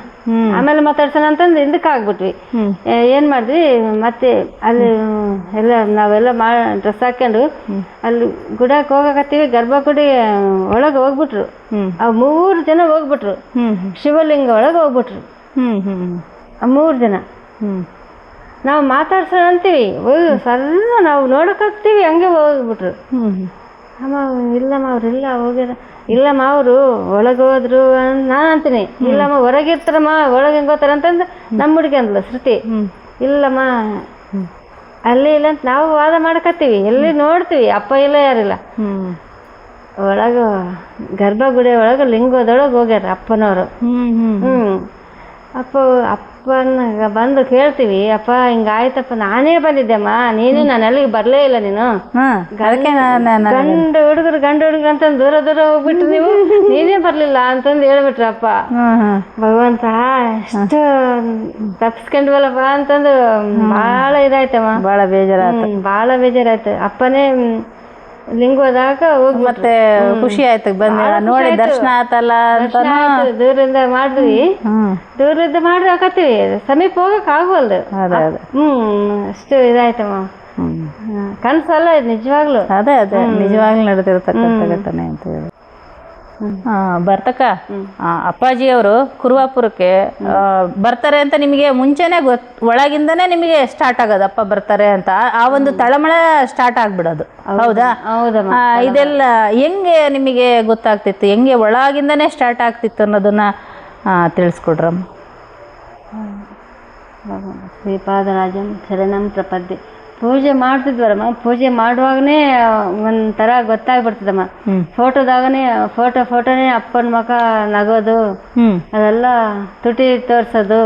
Speaker 2: ಆಮೇಲೆ ಮಾತಾಡ್ಸೋಣ ಅಂತಂದು ಹಿಂದಕ್ಕೆ ಆಗ್ಬಿಟ್ವಿ. ಏನ್ ಮಾಡಿದ್ವಿ, ಮತ್ತೆ ಅಲ್ಲಿ ಎಲ್ಲ ನಾವೆಲ್ಲ ಡ್ರೆಸ್ ಹಾಕೊಂಡು ಅಲ್ಲಿ ಗುಡಕ್ಕೆ ಹೋಗಕತ್ತೀವಿ. ಗರ್ಭಗುಡಿ ಒಳಗೆ ಹೋಗ್ಬಿಟ್ರು. ಆ 3 ಜನ ಹೋಗ್ಬಿಟ್ರು. ಶಿವಲಿಂಗ ಒಳಗೆ ಹೋಗ್ಬಿಟ್ರು ಆ 3 ಜನ. ನಾವು ಮಾತಾಡ್ಸೋಣ ಅಂತೀವಿ, ಸಣ್ಣ ನಾವು ನೋಡಕ್ಕಾಗ್ತೀವಿ, ಹಂಗೆ ಹೋಗ್ಬಿಟ್ರು. ಅಮ್ಮ, ಇಲ್ಲಮ್ಮ ಅವ್ರಿಲ್ಲ, ಹೋಗ್ಯಾರ. ಇಲ್ಲಮ್ಮ, ಅವರು ಒಳಗೆ ಹೋದ್ರು ನಾನು ಅಂತೀನಿ. ಇಲ್ಲಮ್ಮ, ಹೊರಗಿರ್ತಾರಮ್ಮ, ಒಳಗೆ ಹೆಂಗೆ ಹೋಗ್ತಾರ ಅಂತಂದು ನಮ್ಮ ಹುಡುಗಿ ಅಂದ್ಲು ಶ್ರುತಿ. ಇಲ್ಲಮ್ಮ, ಅಲ್ಲಿ ಇಲ್ಲ ಅಂತ ನಾವು ವಾದ ಮಾಡಕತ್ತೀವಿ. ಎಲ್ಲಿ ನೋಡ್ತೀವಿ, ಅಪ್ಪ ಇಲ್ಲ, ಯಾರಿಲ್ಲ. ಒಳಗೆ ಗರ್ಭಗುಡಿ ಒಳಗೆ ಲಿಂಗದೊಳಗೆ ಹೋಗ್ಯಾರ ಅಪ್ಪನವರು. ಅಪ್ಪನ ಬಂದು ಕೇಳ್ತೀವಿ, ಅಪ್ಪ ಹಿಂಗಾಯ್ತಪ್ಪ, ನಾನೇ ಬಂದಿದ್ದೆಮ್ಮ, ನೀನು ನಾನು ಅಲ್ಲಿಗೆ ಬರಲೇ ಇಲ್ಲ. ನೀನು ಗಂಡು ಹುಡುಗರು ಅಂತಂದು ದೂರ ಹೋಗ್ಬಿಟ್ರು, ನೀನೇ ಬರ್ಲಿಲ್ಲ ಅಂತಂದು ಹೇಳ್ಬಿಟ್ರ ಅಪ್ಪ. ಭಗವಂತ, ಅಷ್ಟು ತಪ್ಸ್ಕೊಂಡ್ವಲ್ಲಪ್ಪ ಅಂತಂದು ಭಾಳ ಇದಾಯ್ತಮ್ಮ, ಭಾಳ ಬೇಜಾರಾಯ್ತು. ಅಪ್ಪನೇ ಲಿಂಗದಾಗ ಹೋಗಿ
Speaker 1: ಮತ್ತೆ ಖುಷಿ ಆಯ್ತು, ಬಂದ ನೋಡಿ ದರ್ಶನ ಆತಲ್ಲ ಅಂತ.
Speaker 2: ದೂರದಿಂದ ಮಾಡ್ರಿ ಹಾಕತ್ತೀವಿ, ಸಮೀಪ ಹೋಗಕ್ ಆಗವಲ್ದು. ಅಷ್ಟು ಇದಾಯ್ತಮ್ಮ. ಕನ್ಸಲ್ಲ ಇದು, ನಿಜವಾಗ್ಲು
Speaker 1: ಅದೇ ನಿಜವಾಗ್ಲೂ ನಡೆದಿರತಕ್ಕಂಥ ಘಟನೆ ಅಂತ ಹೇಳಿ. ಬರ್ತಕ್ಕ, ಅಪ್ಪಾಜಿಯವರು ಕುರುವಾಪುರಕ್ಕೆ ಬರ್ತಾರೆ ಅಂತ ನಿಮಗೆ ಮುಂಚೆನೆ ಒಳಗಿಂದನೇ ನಿಮಗೆ ಸ್ಟಾರ್ಟ್ ಆಗೋದು, ಅಪ್ಪ ಬರ್ತಾರೆ ಅಂತ. ಆ ಒಂದು ತಳಮಳ ಸ್ಟಾರ್ಟ್ ಆಗ್ಬಿಡೋದು. ಹೌದಾ? ಇದೆಲ್ಲ ಹೆಂಗೆ ನಿಮಗೆ ಗೊತ್ತಾಗ್ತಿತ್ತು? ಹೆಂಗೆ ಒಳಗಿಂದನೇ ಸ್ಟಾರ್ಟ್ ಆಗ್ತಿತ್ತು ಅನ್ನೋದನ್ನ ತಿಳಿಸ್ಕೊಡ್ರಮ್ಮ.
Speaker 2: ಶ್ರೀಪಾದರಾಜಂ ಶರಣಂ ಪ್ರಪದ್ಯೆ. ಪೂಜೆ ಮಾಡ್ತಿದ್ವರಮ್ಮ. ಪೂಜೆ ಮಾಡುವಾಗನೇ ಒಂಥರ ಗೊತ್ತಾಗ್ಬಿಡ್ತದಮ್ಮ. ಫೋಟೋದಾಗನೇ ಫೋಟೋನೇ ಅಪ್ಪನ ಮುಖ ನಗೋದು, ಅದೆಲ್ಲ ತುಟಿ ತೋರ್ಸೋದು,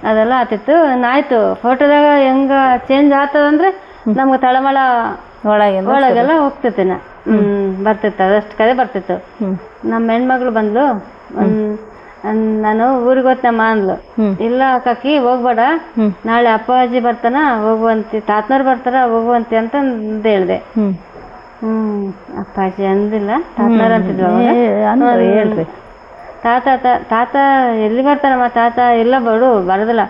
Speaker 2: ಅದೆಲ್ಲ ಆತಿತ್ತು. ಆಯ್ತು, ಫೋಟೋದಾಗ ಹೆಂಗ ಚೇಂಜ್ ಆಗ್ತದಂದ್ರೆ ನಮ್ಗೆ ತಳಮಳ ಒಳಗೆಲ್ಲ ಹೋಗ್ತೈತಿ, ಬರ್ತಿತ್ತು, ಅದಷ್ಟು ಕಡೆ ಬರ್ತಿತ್ತು. ನಮ್ಮ ಹೆಣ್ಮಗಳು ಬಂದ್ಲು, ನಾನು ಊರಿಗೆ ಹೋಗ್ತಮ್ಮ ಅಂದ್ಲು. ಇಲ್ಲ ಕಾಕಿ, ಹೋಗ್ಬೇಡ, ನಾಳೆ ಅಪ್ಪಾಜಿ ಬರ್ತಾನ, ಹೋಗುವಂತಿ, ತಾತನವ್ರು ಬರ್ತಾರ, ಹೋಗುವಂತಿ ಅಂತ ಹೇಳ್ದೆ. ಅಪ್ಪಾಜಿ ಅಂದಿಲ್ಲ, ತಾತನವ್ರು ಅಂತಿದ್ವಿ. ಹೇಳ್ರಿ, ತಾತ ಎಲ್ಲಿ ಬರ್ತಾನಮ್ಮ? ತಾತ ಇಲ್ಲ ಬಿಡು, ಬರೋದಿಲ್ಲ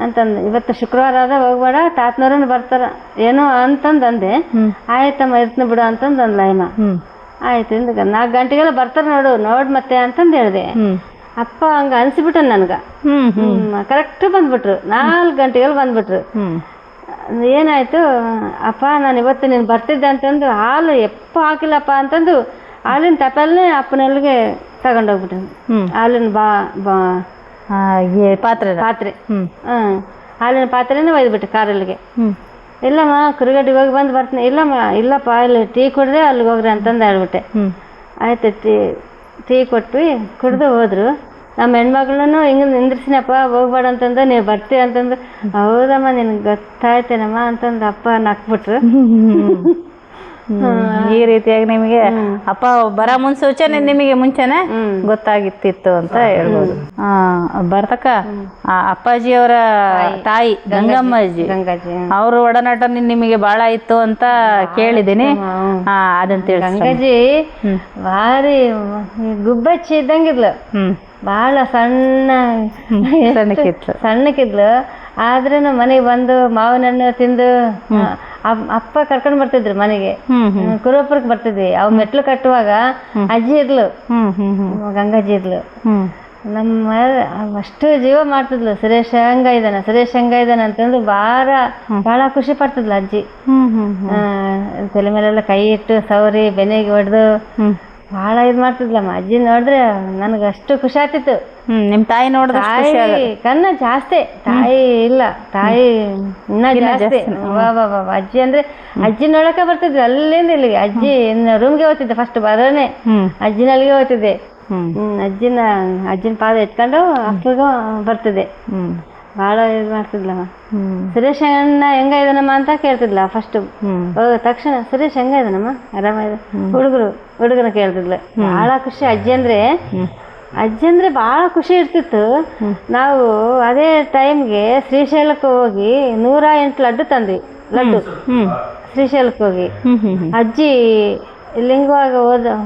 Speaker 2: ಅಂತಂದು. ಇವತ್ತು ಶುಕ್ರವಾರ ಆದ, ಹೋಗ್ಬೇಡ, ತಾತನವ್ರನ್ನ ಬರ್ತಾರ ಏನೋ ಅಂತಂದು ಅಂದೆ. ಆಯ್ತಮ್ಮ, ಇರ್ತನ ಬಿಡು ಅಂತಂದು ಅಂದ್ಲ ಅಮ್ಮ. ಆಯ್ತು, 4 ಗಂಟೆಗೆಲ್ಲ ಬರ್ತಾರ ನೋಡ್ ಮತ್ತೆ ಅಂತಂದು ಹೇಳ್ದೆ. ಅಪ್ಪ ಹಂಗ ಅನ್ಸಿಬಿಟ್ಟ ನನ್ಗ. ಕರೆಕ್ಟ್ ಬಂದ್ಬಿಟ್ರು, 4 ಗಂಟೆಗೆಲ್ಲ ಬಂದ್ಬಿಟ್ರು. ಏನಾಯ್ತು, ಅಪ್ಪ ನಾನು ಇವತ್ತು ನೀನು ಬರ್ತಿದ್ದೆ ಅಂತಂದು ಹಾಲು ಎಪ್ಪ ಹಾಕಿಲ್ಲಪ್ಪ ಅಂತಂದು ಹಾಲಿನ ತಪಲ್ನೇ ಅಪ್ಪನಲ್ಲಿಗೆ ತಗೊಂಡೋಗ್ಬಿಟ್ರು. ಹಾಲಿನ ಪಾತ್ರೆ ಹಾಲಿನ ಪಾತ್ರೆನೇ ಒಯ್ದ್ಬಿಟ್ಟು ಕಾರಲ್ಲಿಗೆ. ಇಲ್ಲಮ್ಮ, ಕುರುಗಡ್ಡಿಗೆ ಹೋಗಿ ಬರ್ತೀನಿ. ಇಲ್ಲಮ್ಮ, ಇಲ್ಲಪ್ಪ, ಇಲ್ಲಿ ಟೀ ಕುಡ್ದೆ ಅಲ್ಲಿಗೆ ಹೋಗ್ರಿ ಅಂತಂದು ಹೇಳ್ಬಿಟ್ಟೆ. ಆಯ್ತು, ಟೀ ಕೊಟ್ವಿ, ಕುಡ್ದು ಹೋದ್ರು. ನಮ್ಮ ಹೆಣ್ಮಗಳನ್ನೂ ಹಿಂಗೆ ನಿಂದ್ರಿಸಿನಪ್ಪ, ಹೋಗ್ಬೇಡ ಅಂತಂದು, ನೀವು ಬರ್ತೀವಿ ಅಂತಂದು. ಹೌದಮ್ಮ, ನಿನ್ಗೆ ಗೊತ್ತಾಯ್ತೇನಮ್ಮ ಅಂತಂದು ಅಪ್ಪ ನಕ್ಬಿಟ್ರು.
Speaker 1: ಈ ರೀತಿಯಾಗಿ ನಿಮಗೆ ಅಪ್ಪ ಬರೋ ಮುನ್ಸೂಚನೆ ನಿಮಗೆ ಮುಂಚೆನೆ ಗೊತ್ತಾಗಿತ್ತಿತ್ತು ಅಂತ ಹೇಳ್ಬೋದು. ಬರ್ತಕ್ಕ, ಅಪ್ಪಾಜಿಯವರ ತಾಯಿ ಗಂಗಮ್ಮಜ್ಜಿ, ಅವ್ರ ಒಡನಾಟ ನಿಮಗೆ ಬಹಳ ಇತ್ತು ಅಂತ ಕೇಳಿದ್ದೀನಿ. ಅದನ್ನ ತಿಳಿ.
Speaker 2: ಗಂಗಾಜಿ ಭಾರಿ ಗುಬ್ಬಚ್ಚಿ ಇದ್ದಂಗಿದ್ಲು, ಭಾಳ ಸಣ್ಣಕ್ಕಿದ್ಲು. ಆದ್ರೂ ಮನೆಗೆ ಬಂದು ಮಾವಿನ ಹಣ್ಣು ತಿಂದು ಅಪ್ಪ ಕರ್ಕೊಂಡು ಬರ್ತಿದ್ರು ಮನೆಗೆ.
Speaker 1: ಹ್ಮ್
Speaker 2: ಕುರುವಪುರಕ್ಕೆ ಬರ್ತಿದ್ವಿ. ಅವ್ ಮೆಟ್ಲು ಕಟ್ಟುವಾಗ ಅಜ್ಜಿ ಇದ್ಲು, ಗಂಗಾಜಿ ಇದ್ಲು. ನಮ್ಮ ಅಷ್ಟು ಜೀವ ಮಾಡ್ತಿದ್ಲು. ಸುರೇಶ್ ಹಂಗ ಇದ್ದಾನ ಅಂತಂದು ಭಾಳ ಖುಷಿ ಪಡ್ತಿದ್ಲು ಅಜ್ಜಿ. ತಲೆ ಮೇಲೆಲ್ಲ ಕೈ ಇಟ್ಟು ಸೌರಿ ಬೆನ್ನಿಗೆ ಹೊಡೆದು ಭಾಳ ಇದು ಮಾಡ್ತಿದ್ಲಮ್ಮ. ಅಜ್ಜಿ ನೋಡಿದ್ರೆ ನನಗೆ ಅಷ್ಟು ಖುಷಿ ಆಗ್ತಿತ್ತು.
Speaker 1: ನಿಮ್ಮ ತಾಯಿ ನೋಡಿದ್ರೆ
Speaker 2: ತಾಯಿ ಕನ್ನ ಜಾಸ್ತಿ, ತಾಯಿ ಇಲ್ಲ, ತಾಯಿ ಇನ್ನ ಜಾಸ್ತಿ. ಅಜ್ಜಿ ಅಂದ್ರೆ ಅಜ್ಜಿ ನೋಡಕ್ಕೆ ಬರ್ತಿದ್ವಿ ಅಲ್ಲಿಂದ ಇಲ್ಲಿಗೆ. ಅಜ್ಜಿ ರೂಮ್ಗೆ ಹೋಗ್ತಿದ್ದೆ ಫಸ್ಟ್ ಬರೋನೆ, ಅಜ್ಜಿನಲ್ಲಿಗೆ ಹೋಗ್ತಿದ್ದೆ. ಅಜ್ಜಿನ ಪಾದ ಎತ್ಕೊಂಡು ಅಪ್ಪಗ ಬರ್ತಿದ್ದೆ. ಭಾಳ ಇದು ಮಾಡ್ತಿದ್ಲಮ್ಮ. ಸುರೇಶ್ ಅಣ್ಣ ಹೆಂಗ ಇದಾನಮ್ಮ ಅಂತ ಕೇಳ್ತಿದ್ಲ ಫಸ್ಟ್. ತಕ್ಷಣ ಸುರೇಶ್ ಹೆಂಗ ಇದಾನಮ್ಮ, ಆರಾಮ ಇದೆ, ಹುಡುಗನ ಕೇಳ್ತಿದ್ಲ. ಭಾಳ ಖುಷಿ ಅಜ್ಜಿ ಅಂದ್ರೆ ಭಾಳ ಖುಷಿ ಇರ್ತಿತ್ತು. ನಾವು ಅದೇ ಟೈಮ್ಗೆ ಶ್ರೀಶೈಲಕ್ಕೆ ಹೋಗಿ 108 ಲಡ್ಡು ತಂದ್ವಿ. ಶ್ರೀಶೈಲಕ್ಕೆ ಹೋಗಿ ಅಜ್ಜಿ ಲಿಂಗವಾಗ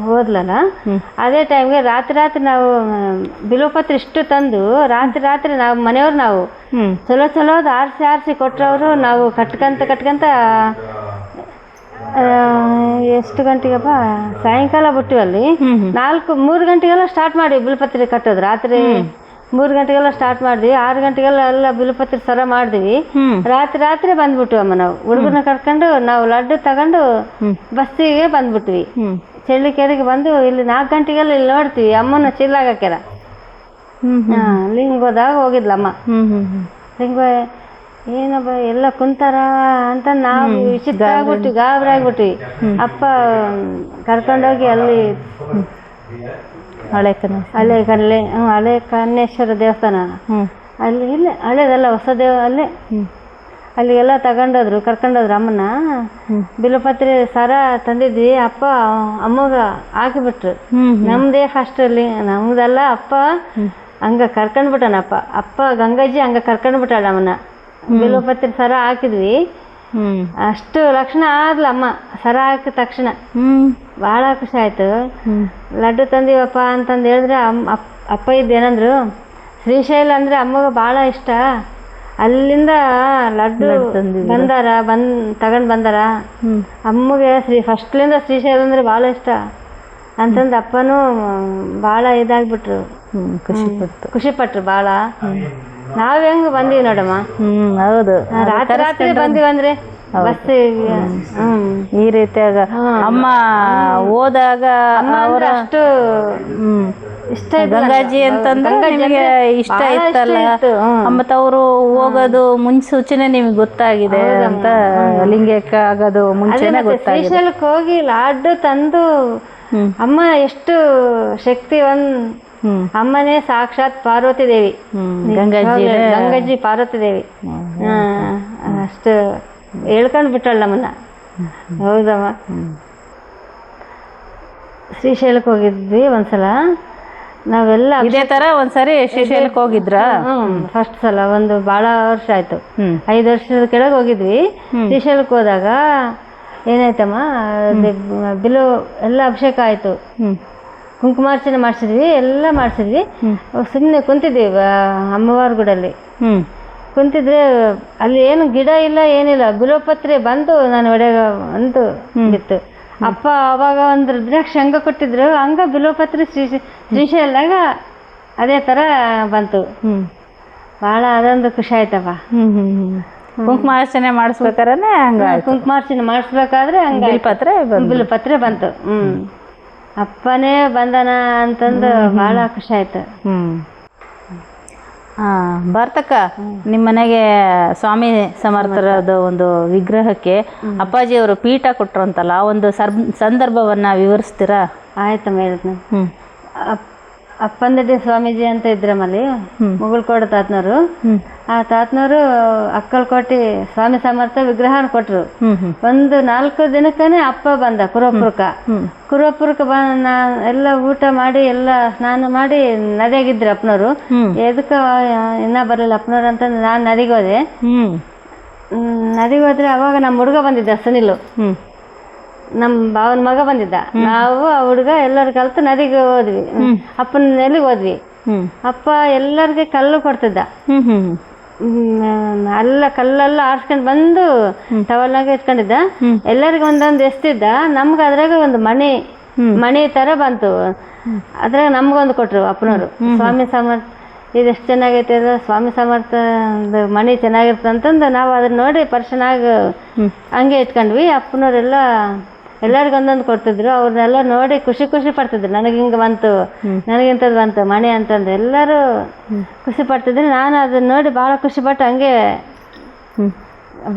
Speaker 2: ಹೋದ್ಲಲ್ಲ, ಅದೇ ಟೈಮ್ಗೆ ರಾತ್ರಿ ನಾವು ಬಿಲ್ವಪತ್ರೆ ಇಷ್ಟು ತಂದು ರಾತ್ರಿ ನಾವು ಮನೆಯವ್ರು ನಾವು ಚಲೋದು ಆರಿಸಿ ಕೊಟ್ರವರು. ನಾವು ಕಟ್ಕಂತ ಎಷ್ಟು ಗಂಟೆಗಪ್ಪ ಸಾಯಂಕಾಲ ಬಿಟ್ಟಿವಿ ಅಲ್ಲಿ. 3 ಗಂಟೆಗೆಲ್ಲ ಸ್ಟಾರ್ಟ್ ಮಾಡಿವಿ ಬಿಲ್ಪತ್ರೆ ಕಟ್ಟೋದು. ರಾತ್ರಿ 3 ಗಂಟೆಗೆಲ್ಲ ಸ್ಟಾರ್ಟ್ ಮಾಡಿದ್ವಿ. 6 ಗಂಟೆಗೆಲ್ಲ ಎಲ್ಲ ಬಿಲ್ಪತ್ರೆ ಸರ ಮಾಡಿದ್ವಿ. ರಾತ್ರಿ ಬಂದ್ಬಿಟ್ವಮ್ಮ. ನಾವು ಹುಡುಗನ ಕರ್ಕೊಂಡು ನಾವು ಲಡ್ಡು ತಗೊಂಡು ಬಸ್ಸಿಗೆ ಬಂದ್ಬಿಟ್ವಿ. ಚಳ್ಳಿಕೆರೆಗೆ ಬಂದು ಇಲ್ಲಿ 4 ಗಂಟೆಗೆಲ್ಲ ಇಲ್ಲಿ ನೋಡ್ತೀವಿ ಅಮ್ಮನ ಚಿಲ್ಲಾಗಾಕ್ಯಾರ. ಲಿಂಗೋದಾಗ ಹೋಗಿದ್ಲಮ್ಮ. ಲಿಂಗ ಏನಬ್ಬ ಎಲ್ಲ ಕುಂತಾರ ಅಂತ ನಾವು ವಿಚಿತ್ರ ಆಗ್ಬಿಟ್ವಿ, ಗಾಬರಿ ಆಗ್ಬಿಟ್ವಿ. ಅಪ್ಪ ಕರ್ಕೊಂಡೋಗಿ ಅಲ್ಲಿ ಹಳೆ ಕನ್ನೇಶ್ವರ ದೇವಸ್ಥಾನ ಅಲ್ಲಿ, ಇಲ್ಲ ಹಳೇದಲ್ಲ ಹೊಸ ಅಲ್ಲೇ ಅಲ್ಲಿಗೆಲ್ಲ ಕರ್ಕೊಂಡೋದ್ರು ಅಮ್ಮನ. ಬಿಲ್ವಪತ್ರೆ ಸರ ತಂದಿದ್ವಿ. ಅಪ್ಪ ಅಮ್ಮಗ ಹಾಕಿಬಿಟ್ರು. ನಮ್ದೇ ಫಸ್ಟ್ ಅಲ್ಲಿ ನಮ್ದೆಲ್ಲ. ಅಪ್ಪ ಹಂಗ ಕರ್ಕೊಂಡ್ಬಿಟ್ಟನಪ್ಪ. ಅಪ್ಪ ಗಂಗಾಜಿ ಹಂಗ ಕರ್ಕೊಂಡ್ಬಿಟ್ಟಾಳ ಅಮ್ಮನ. ಬಿಲ್ವಪತ್ರೆ ಸರ ಹಾಕಿದ್ವಿ. ಅಷ್ಟು ಲಕ್ಷಣ ಆದ್ಲ ಅಮ್ಮ ಸರ ಹಾಕಿದ ತಕ್ಷಣ. ಭಾಳ ಖುಷಿ ಆಯ್ತು. ಲಡ್ಡು ತಂದೀವಪ್ಪ ಅಂತಂದು ಹೇಳಿದ್ರೆ ಅಪ್ಪ ಇದ್ದೇನಂದ್ರು, ಶ್ರೀಶೈಲ ಅಂದ್ರೆ ಅಮ್ಮಗ ಭಾಳ ಇಷ್ಟ, ಅಲ್ಲಿಂದ ಲಡ್ಡು ತಗೊಂಡು ಬಂದಾರ ಅಮ್ಮಗೆ. ಫಸ್ಟ್ಲಿಂದ ಶ್ರೀಶೈಲ ಅಂದ್ರೆ ಭಾಳ ಇಷ್ಟ ಅಂತಂದು ಅಪ್ಪನೂ ಭಾಳ ಇದಾಗ್ಬಿಟ್ರು, ಖುಷಿ ಪಟ್ರು ಭಾಳ. ನಾವ್ ಹೆಂಗ್ ಬಂದೀವಿ ನೋಡಮ್ಮ.
Speaker 1: ಹೌದು,
Speaker 2: ರಾತ್ರಿ ಬಂದೀವಂದ್ರೆ ಬಸ್
Speaker 1: ಈ ರೀತಿಯಾಗ ಅಮ್ಮ ಹೋದಾಗ
Speaker 2: ಅಷ್ಟು ಇಷ್ಟ.
Speaker 1: ಗಂಗಾಜಿ ಅಂತಂದ್ರೆ ನಿಮಗೆ ಇಷ್ಟ ಇತ್ತಲ್ಲ, ಮತ್ತ ಅವರು ಹೋಗೋದು ಮುನ್ಸೂಚನೆ ನಿಮ್ಗೆ ಗೊತ್ತಾಗಿದೆ ಅಂತ. ಲಿಂಗಕ್ಕೆ ಆಗೋದು ಮುಂಚೆನೆ ಗೊತ್ತಾಗಿದೆ.
Speaker 2: ಶ್ರೀಶೈಲಕ್ಕೆ ಹೋಗಿ ಲಾಡ್ಡು ತಂದು ಅಮ್ಮ ಎಷ್ಟು ಶಕ್ತಿವಂತ. ಅಮ್ಮನೇ ಸಾಕ್ಷಾತ್ ಪಾರ್ವತಿ ದೇವಿ, ಗಂಗಾಜಿ ಪಾರ್ವತಿ ದೇವಿ. ಅಷ್ಟು ಹೇಳ್ಕೊಂಡು ಬಿಟ್ಟಳ ನಮ್ಮನ್ನ. ಹೌದಮ್ಮ.
Speaker 1: ಶ್ರೀಶೈಲಕ್ಕೆ ಹೋಗಿದ್ವಿ ಒಂದ್ಸಲ ನಾವೆಲ್ಲ. ಇದೇ ತರ ಒಂದ್ಸರಿ ಶ್ರೀಶೈಲಕ್ಕೆ ಹೋಗಿದ್ರ?
Speaker 2: ಫಸ್ಟ್ ಸಲ ಒಂದು ಭಾಳ ವರ್ಷ ಆಯ್ತು, 5 ವರ್ಷದ ಕೆಳಗೆ ಹೋಗಿದ್ವಿ. ಶ್ರೀಶೈಲಕ್ಕೆ ಹೋದಾಗ ಏನಾಯ್ತಮ್ಮ, ಬಿಲು ಎಲ್ಲ ಅಭಿಷೇಕ ಆಯ್ತು, ಕುಂಕುಮಾರ್ಚನೆ ಮಾಡಿಸಿದ್ವಿ, ಎಲ್ಲ ಮಾಡಿಸಿದ್ವಿ. ಸುಮ್ಮನೆ ಕುಂತಿದ್ವಿ ಅಮ್ಮವಾರ ಗುಡಲ್ಲಿ. ಕುಂತಿದ್ರೆ ಅಲ್ಲಿ ಏನು ಗಿಡ ಇಲ್ಲ ಏನಿಲ್ಲ, ಬಿಲ್ವಪತ್ರೆ ಬಂದು ನಾನು ಒಡೆಗ ಒಂದು ಬಿತ್ತು. ಅಪ್ಪ ಅವಾಗ ಒಂದು ರುದ್ರಾಕ್ಷಿ ಹಂಗ ಕೊಟ್ಟಿದ್ರು, ಹಂಗ ಬಿಲ್ವಪತ್ರೆ ಶ್ರೀಶೈಲದಾಗ ಅದೇ ಥರ ಬಂತು. ಭಾಳ ಅದೊಂದು ಖುಷಿ ಆಯ್ತಪ್ಪ.
Speaker 1: ಕುಂಕುಮಾರ್ಚನೆ ಮಾಡಿಸ್ಬೇಕಾದ್ರೆ ಹಂಗ
Speaker 2: ಕುಂಕುಮಾರ್ಚನೆ ಮಾಡಿಸ್ಬೇಕಾದ್ರೆ ಹಂಗ ಬಿಲ್ವಪತ್ರೆ ಬಂತು. ಅಪ್ಪನೇ ಬಂದನ ಅಂತಂದು ಭಾಳ ಖುಷಿ ಆಯ್ತು.
Speaker 1: ಭಾರತಕ್ಕ, ನಿಮ್ಮ ಮನೆಗೆ ಸ್ವಾಮಿ ಸಮರ್ಥರದ ಒಂದು ವಿಗ್ರಹಕ್ಕೆ ಅಪ್ಪಾಜಿಯವರು ಪೀಠ ಕೊಟ್ಟರು ಅಂತಲ್ಲ, ಆ ಒಂದು ಸಂದರ್ಭವನ್ನ ವಿವರಿಸ್ತೀರಾ?
Speaker 2: ಆಯ್ತಮ್ಮ, ಹೇಳ್ತೀನಿ. ಅಪ್ಪಂದಡ್ಡಿ ಸ್ವಾಮೀಜಿ ಅಂತ ಇದ್ರಮ್ಮಲ್ಲಿ, ಮುಗುಳ್ಕೋಟೆ ತಾತನವರು. ಆ ತಾತನವರು ಅಕ್ಕಲ್ಕೋಟೆ ಸ್ವಾಮಿ ಸಮರ್ಥ ವಿಗ್ರಹ ಕೊಟ್ರು. ಒಂದು 4 ದಿನಕ್ಕನೇ ಅಪ್ಪ ಬಂದ ಕುರುವಪುರಕ್ಕೆ ಬಂದ. ಎಲ್ಲ ಊಟ ಮಾಡಿ ಎಲ್ಲ ಸ್ನಾನ ಮಾಡಿ ನದಿಯಾಗಿದ್ರು ಅಪ್ಪನವರು. ಎದಕ್ಕ ಇನ್ನ ಬರಲಿಲ್ಲ ಅಪ್ಪನವ್ರು ಅಂತಂದು ನಾನು ನದಿಗೆ ಹೋದೆ. ನದಿಗೆ ಹೋದ್ರೆ ಅವಾಗ ನಮ್ಮ ಹುಡುಗ ಬಂದಿದ್ದ, ಸುನಿಲು, ನಮ್ಮ ಭಾವನ ಮಗ ಬಂದಿದ್ದ. ನಾವು ಆ ಹುಡುಗ ಎಲ್ಲರೂ ಕಲ್ತು ನದಿಗೆ ಹೋದ್ವಿ, ಅಪ್ಪನ ನೆಲೆಗೆ ಹೋದ್ವಿ. ಅಪ್ಪ ಎಲ್ಲರಿಗೆ ಕಲ್ಲು ಕೊಡ್ತಿದ್ದ. ಎಲ್ಲ ಕಲ್ಲೆಲ್ಲ ಆರ್ಸ್ಕೊಂಡ್ ಬಂದು ಟವಲ್ನಾಗ ಇಟ್ಕೊಂಡಿದ್ದ. ಎಲ್ಲರಿಗೂ ಒಂದೊಂದು ಎಸ್ತಿದ್ದ. ನಮ್ಗೆ ಅದ್ರಾಗ ಒಂದು ಮಣಿ ತರ ಬಂತು. ಅದ್ರಾಗ ನಮ್ಗೊಂದು ಕೊಟ್ರು ಅಪ್ಪನವರು. ಸ್ವಾಮಿ ಸಮರ್ಥ ಇದೆಷ್ಟು ಚೆನ್ನಾಗೈತೆ ಅದು, ಸ್ವಾಮಿ ಸಮರ್ಥ ಮಣಿ ಚೆನ್ನಾಗಿರ್ತದೆ ಅಂತಂದು ನಾವು ಅದನ್ನ ನೋಡಿ ಪರ್ಸನಾಗ ಹಂಗೆ ಇಟ್ಕೊಂಡ್ವಿ. ಅಪ್ಪನವರೆಲ್ಲ ಎಲ್ಲರಿಗೂ ಒಂದೊಂದು ಕೊಡ್ತಿದ್ರು. ಅವ್ರನ್ನೆಲ್ಲ ನೋಡಿ ಖುಷಿ ಪಡ್ತಿದ್ರು. ನನಗೆ ಹಿಂಗೆ ಬಂತು, ನನಗಿಂಥದ್ದು ಬಂತು ಮಣಿ ಅಂತಂದು ಎಲ್ಲರೂ ಖುಷಿ ಪಡ್ತಿದ್ರು. ನಾನು ಅದನ್ನ ನೋಡಿ ಭಾಳ ಖುಷಿಪಟ್ಟು ಹಂಗೆ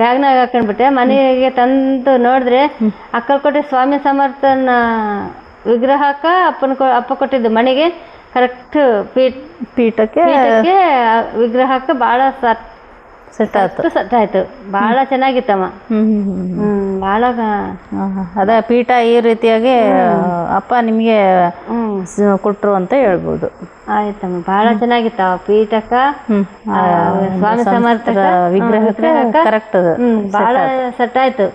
Speaker 2: ಬ್ಯಾಗ್ನಾಗ ಹಾಕೊಂಡ್ಬಿಟ್ಟೆ. ಮನೆಗೆ ತಂದು ನೋಡಿದ್ರೆ ಅಕ್ಕಲ್ಕೋಟೆ ಸ್ವಾಮಿ ಸಮರ್ಥನ ವಿಗ್ರಹಕ್ಕ ಅಪ್ಪ ಕೊಟ್ಟಿದ್ದು ಮಣಿಗೆ ಕರೆಕ್ಟ್ ಪೀಠಕ್ಕೆ ವಿಗ್ರಹಕ್ಕೆ ಭಾಳ ಸೆಟ್ ಆಯ್ತು. ಭಾಳ ಚೆನ್ನಾಗಿತ್ತಮ್ಮ. ಭಾಳ
Speaker 1: ಅದ ಪೀಠ ಈ ರೀತಿಯಾಗಿ ಅಪ್ಪ ನಿಮಗೆ ಕೊಟ್ರು ಅಂತ ಹೇಳ್ಬೋದು.
Speaker 2: ಆಯ್ತಮ್ಮ, ಭಾಳ ಚೆನ್ನಾಗಿತ್ತ ಪೀಠಕ್ಕ ಸ್ವಾಮಿ ಸಮರ್ಥ
Speaker 1: ವಿಗ್ರಹಕ್ಕೆ ಕರೆಕ್ಟ್
Speaker 2: ಭಾಳ ಸೆಟ್ ಆಯ್ತು.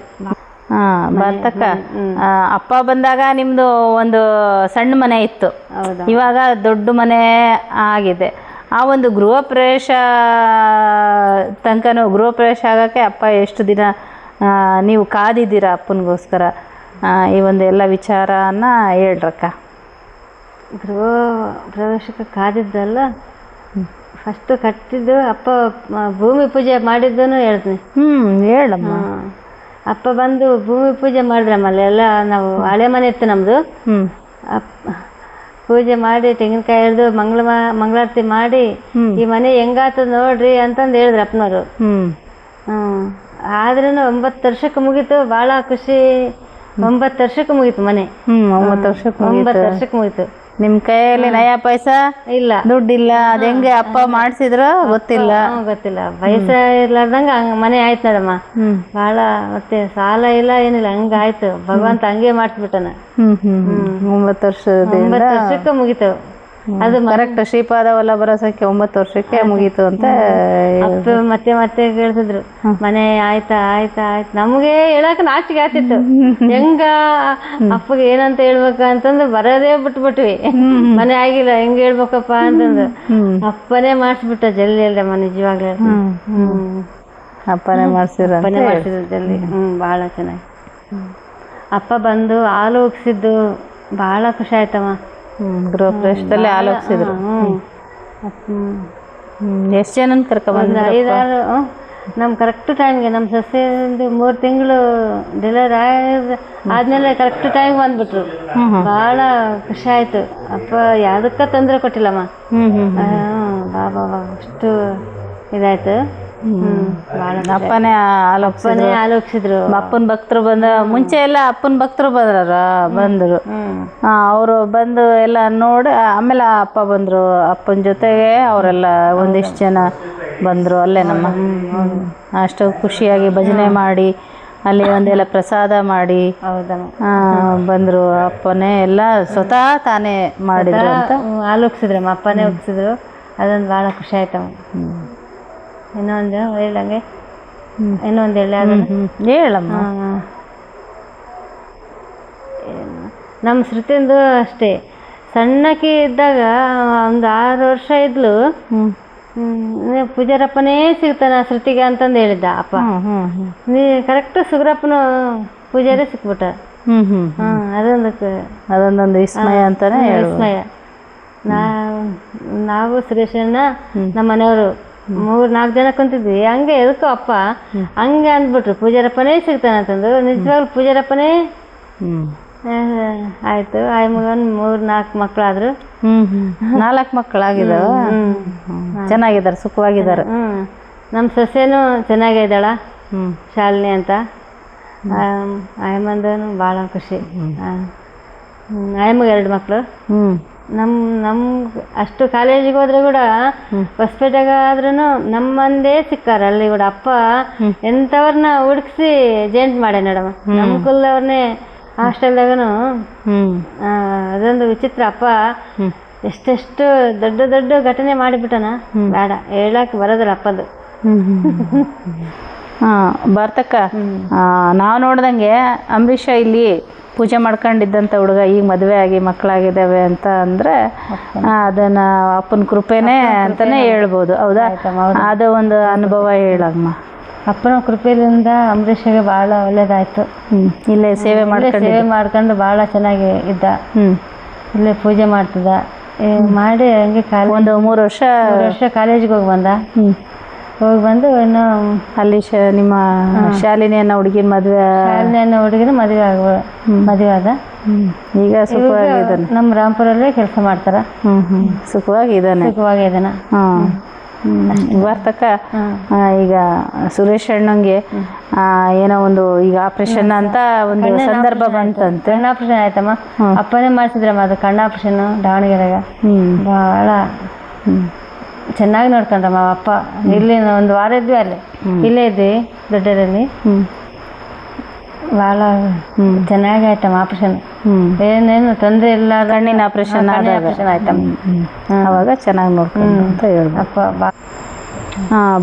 Speaker 1: ಬರ್ತಕ್ಕ ಅಪ್ಪ ಬಂದಾಗ ನಿಮ್ದು ಒಂದು ಸಣ್ಣ ಮನೆ ಇತ್ತು, ಇವಾಗ ದೊಡ್ಡ ಮನೆ ಆಗಿದೆ. ಆ ಒಂದು ಗೃಹ ಪ್ರವೇಶ ತನಕನೂ ಗೃಹ ಪ್ರವೇಶ ಆಗೋಕ್ಕೆ ಅಪ್ಪ ಎಷ್ಟು ದಿನ ನೀವು ಕಾದಿದ್ದೀರಾ ಅಪ್ಪನಿಗೋಸ್ಕರ? ಈ ಒಂದು ಎಲ್ಲ ವಿಚಾರನ ಹೇಳ್ರಕ್ಕ.
Speaker 2: ಗೃಹ ಪ್ರವೇಶಕ್ಕೆ ಕಾದಿದ್ದಲ್ಲ, ಫಸ್ಟು ಕಟ್ಟಿದ್ದು ಅಪ್ಪ ಭೂಮಿ ಪೂಜೆ ಮಾಡಿದ್ದೂ ಹೇಳ್ತೀನಿ.
Speaker 1: ಹೇಳಮ್ಮ.
Speaker 2: ಅಪ್ಪ ಬಂದು ಭೂಮಿ ಪೂಜೆ ಮಾಡಿದ್ರಮ್ಮ. ಅಲ್ಲೆಲ್ಲ ನಾವು ಹಳೆ ಮನೆ ಇತ್ತು ನಮ್ಮದು. ಪೂಜೆ ಮಾಡಿ ತೆಂಗಿನಕಾಯಿ ಹಿಡಿದು ಮಂಗಳಾರತಿ ಮಾಡಿ ಈ ಮನೆ ಹೆಂಗಾತದ ನೋಡ್ರಿ ಅಂತಂದು ಹೇಳಿದ್ರು ಅಪ್ಪನವರು. ಆದ್ರೂ 9 ವರ್ಷಕ್ಕೆ ಮುಗೀತು. ಭಾಳ ಖುಷಿ. 9 ವರ್ಷಕ್ಕೆ ಮುಗೀತು ಮನೆ. 9 ವರ್ಷಕ್ಕೆ ಮುಗೀತು.
Speaker 1: ನಿಮ್ ಕೈಯಲ್ಲಿ ನಯಾ ಪೈಸಾ
Speaker 2: ಇಲ್ಲ,
Speaker 1: ದುಡ್ಡಿಲ್ಲ. ಅದ ಹೆಂಗೆ ಅಪ್ಪ ಮಾಡ್ಸಿದ್ರ ಗೊತ್ತಿಲ್ಲ.
Speaker 2: ಪೈಸಾ ಇರ್ಲಾರ್ದಂಗ ಹಂಗ ಮನೆ ಆಯ್ತು ನೋಡಮ್ಮ. ಭಾಳ ಮತ್ತೆ ಸಾಲ ಇಲ್ಲ ಏನಿಲ್ಲ, ಹಂಗ ಆಯ್ತು. ಭಗವಂತ ಹಂಗೆ ಮಾಡ್ಸ್ಬಿಟ್ಟನ.
Speaker 1: 9
Speaker 2: ವರ್ಷಕ್ಕೆ ಮುಗೀತು.
Speaker 1: ಅದು ಕರೆಕ್ಟ್. ಶ್ರೀಪಾದ ವಲ್ಲಭರ ಸಂಖ್ಯೆ 9 ವರ್ಷಕ್ಕೆ ಮುಗೀತು ಅಂತ
Speaker 2: ಮತ್ತೆ ಕೇಳ್ತಿದ್ರು. ಮನೆ ಆಯ್ತಾ. ನಮ್ಗೆ ಹೇಳಕ್ ನಾಚಿಕೆ ಆಗ್ತಿತ್ತು. ಹೆಂಗ ಅಪ್ಪಗೆ ಏನಂತ ಹೇಳ್ಬೇಕ ಅಂತಂದು ಬರೋದೇ ಬಿಟ್ಬಿಟ್ವಿ. ಮನೆ ಆಗಿಲ್ಲ, ಹೆಂಗ ಹೇಳ್ಬೇಕಪ್ಪ ಅಂತಂದು ಅಪ್ಪನೇ ಮಾಡಿಸ್ಬಿಟ್ಟ ಜಲ್ದಿ ಅಲ್ದಮ್ಮ. ನಿಜವಾಗ್ಲೂ
Speaker 1: ಅಪ್ಪನೇ ಮಾಡ್ಸಿದ್ರು
Speaker 2: ಜಲ್ದಿ. ಭಾಳ ಚೆನ್ನಾಗಿ ಅಪ್ಪ ಬಂದು ಹಾಲು ಉಗ್ಸಿದ್ದು ಭಾಳ ಖುಷಿ ಆಯ್ತಮ್ಮ.
Speaker 1: ಗೃಹ ಪ್ರವೇಶದಲ್ಲಿ ಆಲೋಚಿಸಿದ್ರು. ಎಷ್ಟು ಜನ ಕರ್ಕೊಂಡ್
Speaker 2: 5-6 ನಮ್ಮ ಕರೆಕ್ಟ್ ಟೈಮ್ಗೆ ನಮ್ಮ ಸಸ್ಯಂದು 3 ತಿಂಗಳು ಡೆಲಿವರಿ ಆದ್ಮೇಲೆ ಕರೆಕ್ಟ್ ಟೈಮ್ ಬಂದ್ಬಿಟ್ರು. ಭಾಳ ಖುಷಿ ಆಯ್ತು. ಅಪ್ಪ ಯಾವುದಕ್ಕ ತೊಂದರೆ ಕೊಟ್ಟಿಲ್ಲಮ್ಮ. ಬಾಬಾ ಅಷ್ಟು ಇದಾಯ್ತು.
Speaker 1: ಅಪ್ಪನೇ
Speaker 2: ಆಲೋಚಿಸಿದ್ರು.
Speaker 1: ಅಪ್ಪನ ಭಕ್ತರು ಬಂದ ಮುಂಚೆ ಎಲ್ಲ ಅಪ್ಪನ ಭಕ್ತರು ಬಂದ್ರು. ಅವರು ಬಂದು ಎಲ್ಲ ನೋಡಿ ಆಮೇಲೆ ಅಪ್ಪ ಬಂದ್ರು. ಅಪ್ಪನ ಜೊತೆಗೆ ಅವರೆಲ್ಲ ಒಂದಿಷ್ಟು ಜನ ಬಂದ್ರು. ಅಲ್ಲೇ ನಮ್ಮ ಅಷ್ಟು ಖುಷಿಯಾಗಿ ಭಜನೆ ಮಾಡಿ ಅಲ್ಲಿ ಒಂದೆಲ್ಲ ಪ್ರಸಾದ ಮಾಡಿ ಬಂದ್ರು. ಅಪ್ಪನೇ ಎಲ್ಲ ಸ್ವತಃ ತಾನೇ ಮಾಡಿದ್ರು ಅಂತ
Speaker 2: ಆಲೋಚಿಸಿದ್ರಮ್ಮ. ಅಪ್ಪನೇ ಒಪ್ಸಿದ್ರು. ಅದೊಂದು ಭಾಳ ಖುಷಿ ಆಯ್ತಮ್ಮ. ಇನ್ನೊಂದು ಹೇಳಂಗೆ ಇನ್ನೊಂದು
Speaker 1: ಹೇಳಮ್ಮ.
Speaker 2: ನಮ್ಮ ಶ್ರುತಿಂದು ಅಷ್ಟೇ. ಸಣ್ಣಕಿ ಇದ್ದಾಗ ಒಂದು 6 ವರ್ಷ ಇದ್ಲು. ಪೂಜಾರಪ್ಪನೇ ಸಿಗ್ತಾನ ಶ್ರುತಿಗೆ ಅಂತಂದು ಹೇಳಿದ್ದ ಅಪ್ಪ. ಕರೆಕ್ಟ್ ಸುಗ್ರಪ್ಪನ ಪೂಜಾರೇ ಸಿಕ್ಬಿಟ್ಟ.
Speaker 1: ಅದೊಂದೊಂದು ವಿಸ್ಮಯ ಅಂತಾನೆ
Speaker 2: ವಿಸ್ಮಯ. ನಾವು ಸುರೇಶಣ್ಣ ನಮ್ಮ ಮನೆಯವರು 3-4 ಜನ ಕುಂತಿದ್ವಿ. ಹಂಗೆ ಎದಕ್ಕೋ ಅಪ್ಪ ಹಂಗೆ ಅಂದ್ಬಿಟ್ರು ಪೂಜಾರಪ್ಪನೇ ಸಿಗ್ತಾನೆ ಅಂತಂದು. ನಿಜವಾಗ್ಲೂ ಪೂಜಾರಪ್ಪನೇ ಆಯ್ತು. ಮಗನ್ 3-4 ಮಕ್ಕಳಾದ್ರು.
Speaker 1: 4 ಮಕ್ಕಳಾಗಿದ್ದಾವ. ಚೆನ್ನಾಗಿದ್ದಾರೆ, ಸುಖವಾಗಿದ್ದಾರೆ.
Speaker 2: ನಮ್ಮ ಸೊಸೆನೂ ಚೆನ್ನಾಗೇ ಇದ್ದಾಳ, ಶಾಲಿನಿ ಅಂತ. ಆಯಮ್ಮಂದನು ಭಾಳ ಖುಷಿ. ಆಯಮ್ಮಗೆ 2 ಮಕ್ಕಳು. ನಮ್ಮ ಅಷ್ಟು ಕಾಲೇಜಿಗೆ ಹೋದ್ರೆ ಕೂಡ ಹೊಸಪೇಟೆಗ ಆದ್ರೂ ನಮ್ಮಂದೇ ಸಿಕ್ಕಾರ. ಅಲ್ಲಿ ಕೂಡ ಅಪ್ಪ ಎಂಥವ್ರನ್ನ ಹುಡುಕ್ಸಿ ಜೇಂಟ್ ಮಾಡೆ ನೋಡಮ್ಮ. ನಮ್ಮ ಕುಲ್ಲವ್ರನ್ನೇ ಹಾಸ್ಟೆಲ್ದಾಗನು. ಅದೊಂದು ವಿಚಿತ್ರ. ಅಪ್ಪ ಎಷ್ಟೆಷ್ಟು ದೊಡ್ಡ ದೊಡ್ಡ ಘಟನೆ ಮಾಡಿಬಿಟ್ಟನ. ಬೇಡ ಹೇಳಕ್ ಬರೋದಿಲ್ಲ ಅಪ್ಪದು.
Speaker 1: ಬರ್ತಕ್ಕ ನಾವು ನೋಡ್ದಂಗೆ ಅಂಬರೀಷ ಇಲ್ಲಿ ಪೂಜೆ ಮಾಡ್ಕೊಂಡಿದ್ದಂಥ ಹುಡುಗ ಈಗ ಮದುವೆ ಆಗಿ ಮಕ್ಕಳಾಗಿದ್ದಾವೆ ಅಂತ ಅಂದರೆ ಅದನ್ನು ಅಪ್ಪನ ಕೃಪೆನೇ ಅಂತಲೇ ಹೇಳ್ಬೋದು. ಹೌದಾ? ಅದು ಒಂದು ಅನುಭವ ಹೇಳಮ್ಮ.
Speaker 2: ಅಪ್ಪನ ಕೃಪೆಯಿಂದ ಅಂಬರೀಷಿಗೆ ಭಾಳ ಒಳ್ಳೇದಾಯ್ತು.
Speaker 1: ಇಲ್ಲೇ ಸೇವೆ
Speaker 2: ಮಾಡ್ಕೊಂಡು ಭಾಳ ಚೆನ್ನಾಗಿ ಇದ್ದ. ಇಲ್ಲೇ ಪೂಜೆ ಮಾಡ್ತಿದ್ದ. ಮಾಡಿ ಹಂಗೆ
Speaker 1: ಒಂದು 3 ವರ್ಷ
Speaker 2: ಕಾಲೇಜಿಗೆ ಹೋಗಿ ಬಂದ. ಹೋಗಿ ಬಂದು ಇನ್ನು
Speaker 1: ಅಲ್ಲಿ ನಿಮ್ಮ ಶಾಲಿನಿಯನ್ನ ಹುಡುಗಿನ
Speaker 2: ಹುಡುಗಿನ ಮದುವೆ ಆದ.
Speaker 1: ಈಗ ಸುಖವಾಗಿದ್ದಾನೆ.
Speaker 2: ನಮ್ಮ ರಾಂಪುರಲ್ಲೇ ಕೆಲಸ ಮಾಡ್ತಾರ.
Speaker 1: ಸುಖವಾಗಿದ್ದಾನೆ. ಬರ್ತಕ್ಕ ಈಗ ಸುರೇಶ್ ಅಣ್ಣಂಗೆ ಏನೋ ಒಂದು ಈಗ ಆಪರೇಷನ್ ಅಂತ ಒಂದು ಸಂದರ್ಭ ಬಂತಂತೆ.
Speaker 2: ಕಣ್ಣಾಪರೇಷನ್ ಆಯ್ತಮ್ಮ. ಅಪ್ಪನೇ ಮಾಡ್ಸಿದ್ರಮ್ಮ ಅದು ಕಣ್ಣಾಪರೇಷನ್ ದಾವಣಗೆರೆಗ. ಭಾಳ ಚೆನ್ನಾಗಿ ನೋಡ್ಕೊಂಡ್ರಮ್ಮ ಅಪ್ಪ. ಇಲ್ಲಿ 1 ವಾರ ಇದ್ವಿ, ಅಲ್ಲೇ ಇಲ್ಲೇ ಇದ್ವಿ ದೊಡ್ಡರಲ್ಲಿ. ಭಾಳ ಚೆನ್ನಾಗಿ ಆಯ್ತಮ್ಮ ಆಪರೇಷನ್. ಏನೇನು ತೊಂದರೆ ಇಲ್ಲ.
Speaker 1: ಕಣ್ಣಿನ ಆಪರೇಷನ್
Speaker 2: ಆಯ್ತಮ್ಮ.
Speaker 1: ಅವಾಗ ಚೆನ್ನಾಗಿ ನೋಡ್ಕೊಂಡು ಅಂತ ಹೇಳ್ಬೋದು.
Speaker 2: ಅಪ್ಪ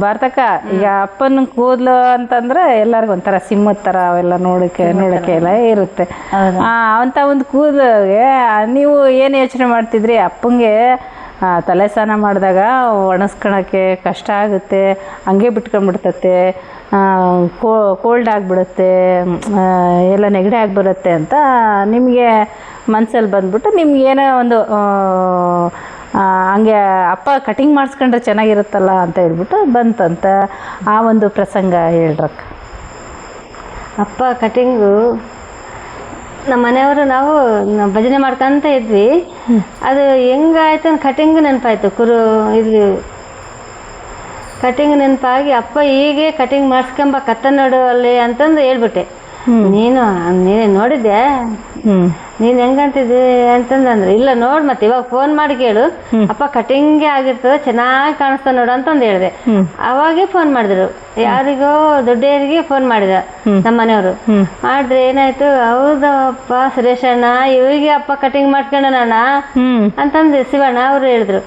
Speaker 1: ಭಾರತಕ್ಕ ಈಗ ಅಪ್ಪನ ಕೂದಲು ಅಂತಂದ್ರೆ ಎಲ್ಲರಿಗೂ ಒಂಥರ ಸಿಂಹದ ಥರ ಅವೆಲ್ಲ ನೋಡೋಕೆ ಎಲ್ಲ ಇರುತ್ತೆ. ಅಂತ ಒಂದು ಕೂದಲಿಗೆ ನೀವು ಏನು ಯೋಚನೆ ಮಾಡ್ತಿದ್ರಿ? ಅಪ್ಪಂಗೆ ತಲೆ ಸ್ನಾನ ಮಾಡಿದಾಗ ಒಣಸ್ಕೊಳಕ್ಕೆ ಕಷ್ಟ ಆಗುತ್ತೆ, ಹಂಗೆ ಬಿಟ್ಕೊಂಡ್ಬಿಡ್ತತೆ, ಕೋಲ್ಡ್ ಆಗಿಬಿಡುತ್ತೆ, ಎಲ್ಲ ನೆಗಡಿ ಆಗಿಬಿಡುತ್ತೆ ಅಂತ ನಿಮಗೆ ಮನಸ್ಸಲ್ಲಿ ಬಂದ್ಬಿಟ್ಟು ನಿಮ್ಗೇನೋ ಒಂದು ಹಂಗೆ ಅಪ್ಪ ಕಟಿಂಗ್ ಮಾಡಿಸ್ಕೊಂಡ್ರೆ ಚೆನ್ನಾಗಿರುತ್ತಲ್ಲ ಅಂತ ಹೇಳ್ಬಿಟ್ಟು ಬಂತಂತ. ಆ ಒಂದು ಪ್ರಸಂಗ ಹೇಳ್ರಕ್ಕ.
Speaker 2: ಅಪ್ಪ ಕಟಿಂಗು ನಮ್ಮ ಮನೆಯವರು ನಾವು ಭಜನೆ ಮಾಡ್ಕೊಂತ ಇದ್ವಿ. ಅದು ಹೆಂಗಾಯ್ತು ಕಟಿಂಗ್ ನೆನಪಾಯ್ತು. ಇದು ಕಟಿಂಗ್ ನೆನಪಾಗಿ ಅಪ್ಪ ಹೀಗೆ ಕಟಿಂಗ್ ಮಾಡಿಸ್ಕೊಂಬ ಕತ್ತ ನೋಡು ಅಲ್ಲಿ ಅಂತಂದು ಹೇಳ್ಬಿಟ್ಟೆ. ನೀನು ನೋಡಿದ್ದೆ, ನೀನು ಹೆಂಗಂತಿದ್ದೆ ಅಂತಂದ್ರೆ, ಇಲ್ಲ ನೋಡ್ ಮತ್ತೆ ಇವಾಗ ಫೋನ್ ಮಾಡಿ ಕೇಳು, ಅಪ್ಪ ಕಟಿಂಗೇ ಆಗಿರ್ತದೆ, ಚೆನ್ನಾಗಿ ಕಾಣಿಸ್ತಾ ನೋಡು ಅಂತಂದು ಹೇಳಿದೆ. ಅವಾಗೇ ಫೋನ್ ಮಾಡಿದ್ರು. ಯಾರಿಗೋ ದೊಡ್ಡವರಿಗೆ ಫೋನ್ ಮಾಡಿದ ನಮ್ಮ ಮನೆಯವರು. ಮಾಡಿದ್ರೆ ಏನಾಯ್ತು, ಹೌದಪ್ಪ ಸುರೇಶ್ ಅಣ್ಣ ಇವರಿಗೆ ಅಪ್ಪ ಕಟಿಂಗ್ ಮಾಡ್ಕೊಂಡಣ್ಣ ಅಂತಂದು ಶಿವಣ್ಣ ಅವರು ಹೇಳಿದ್ರು.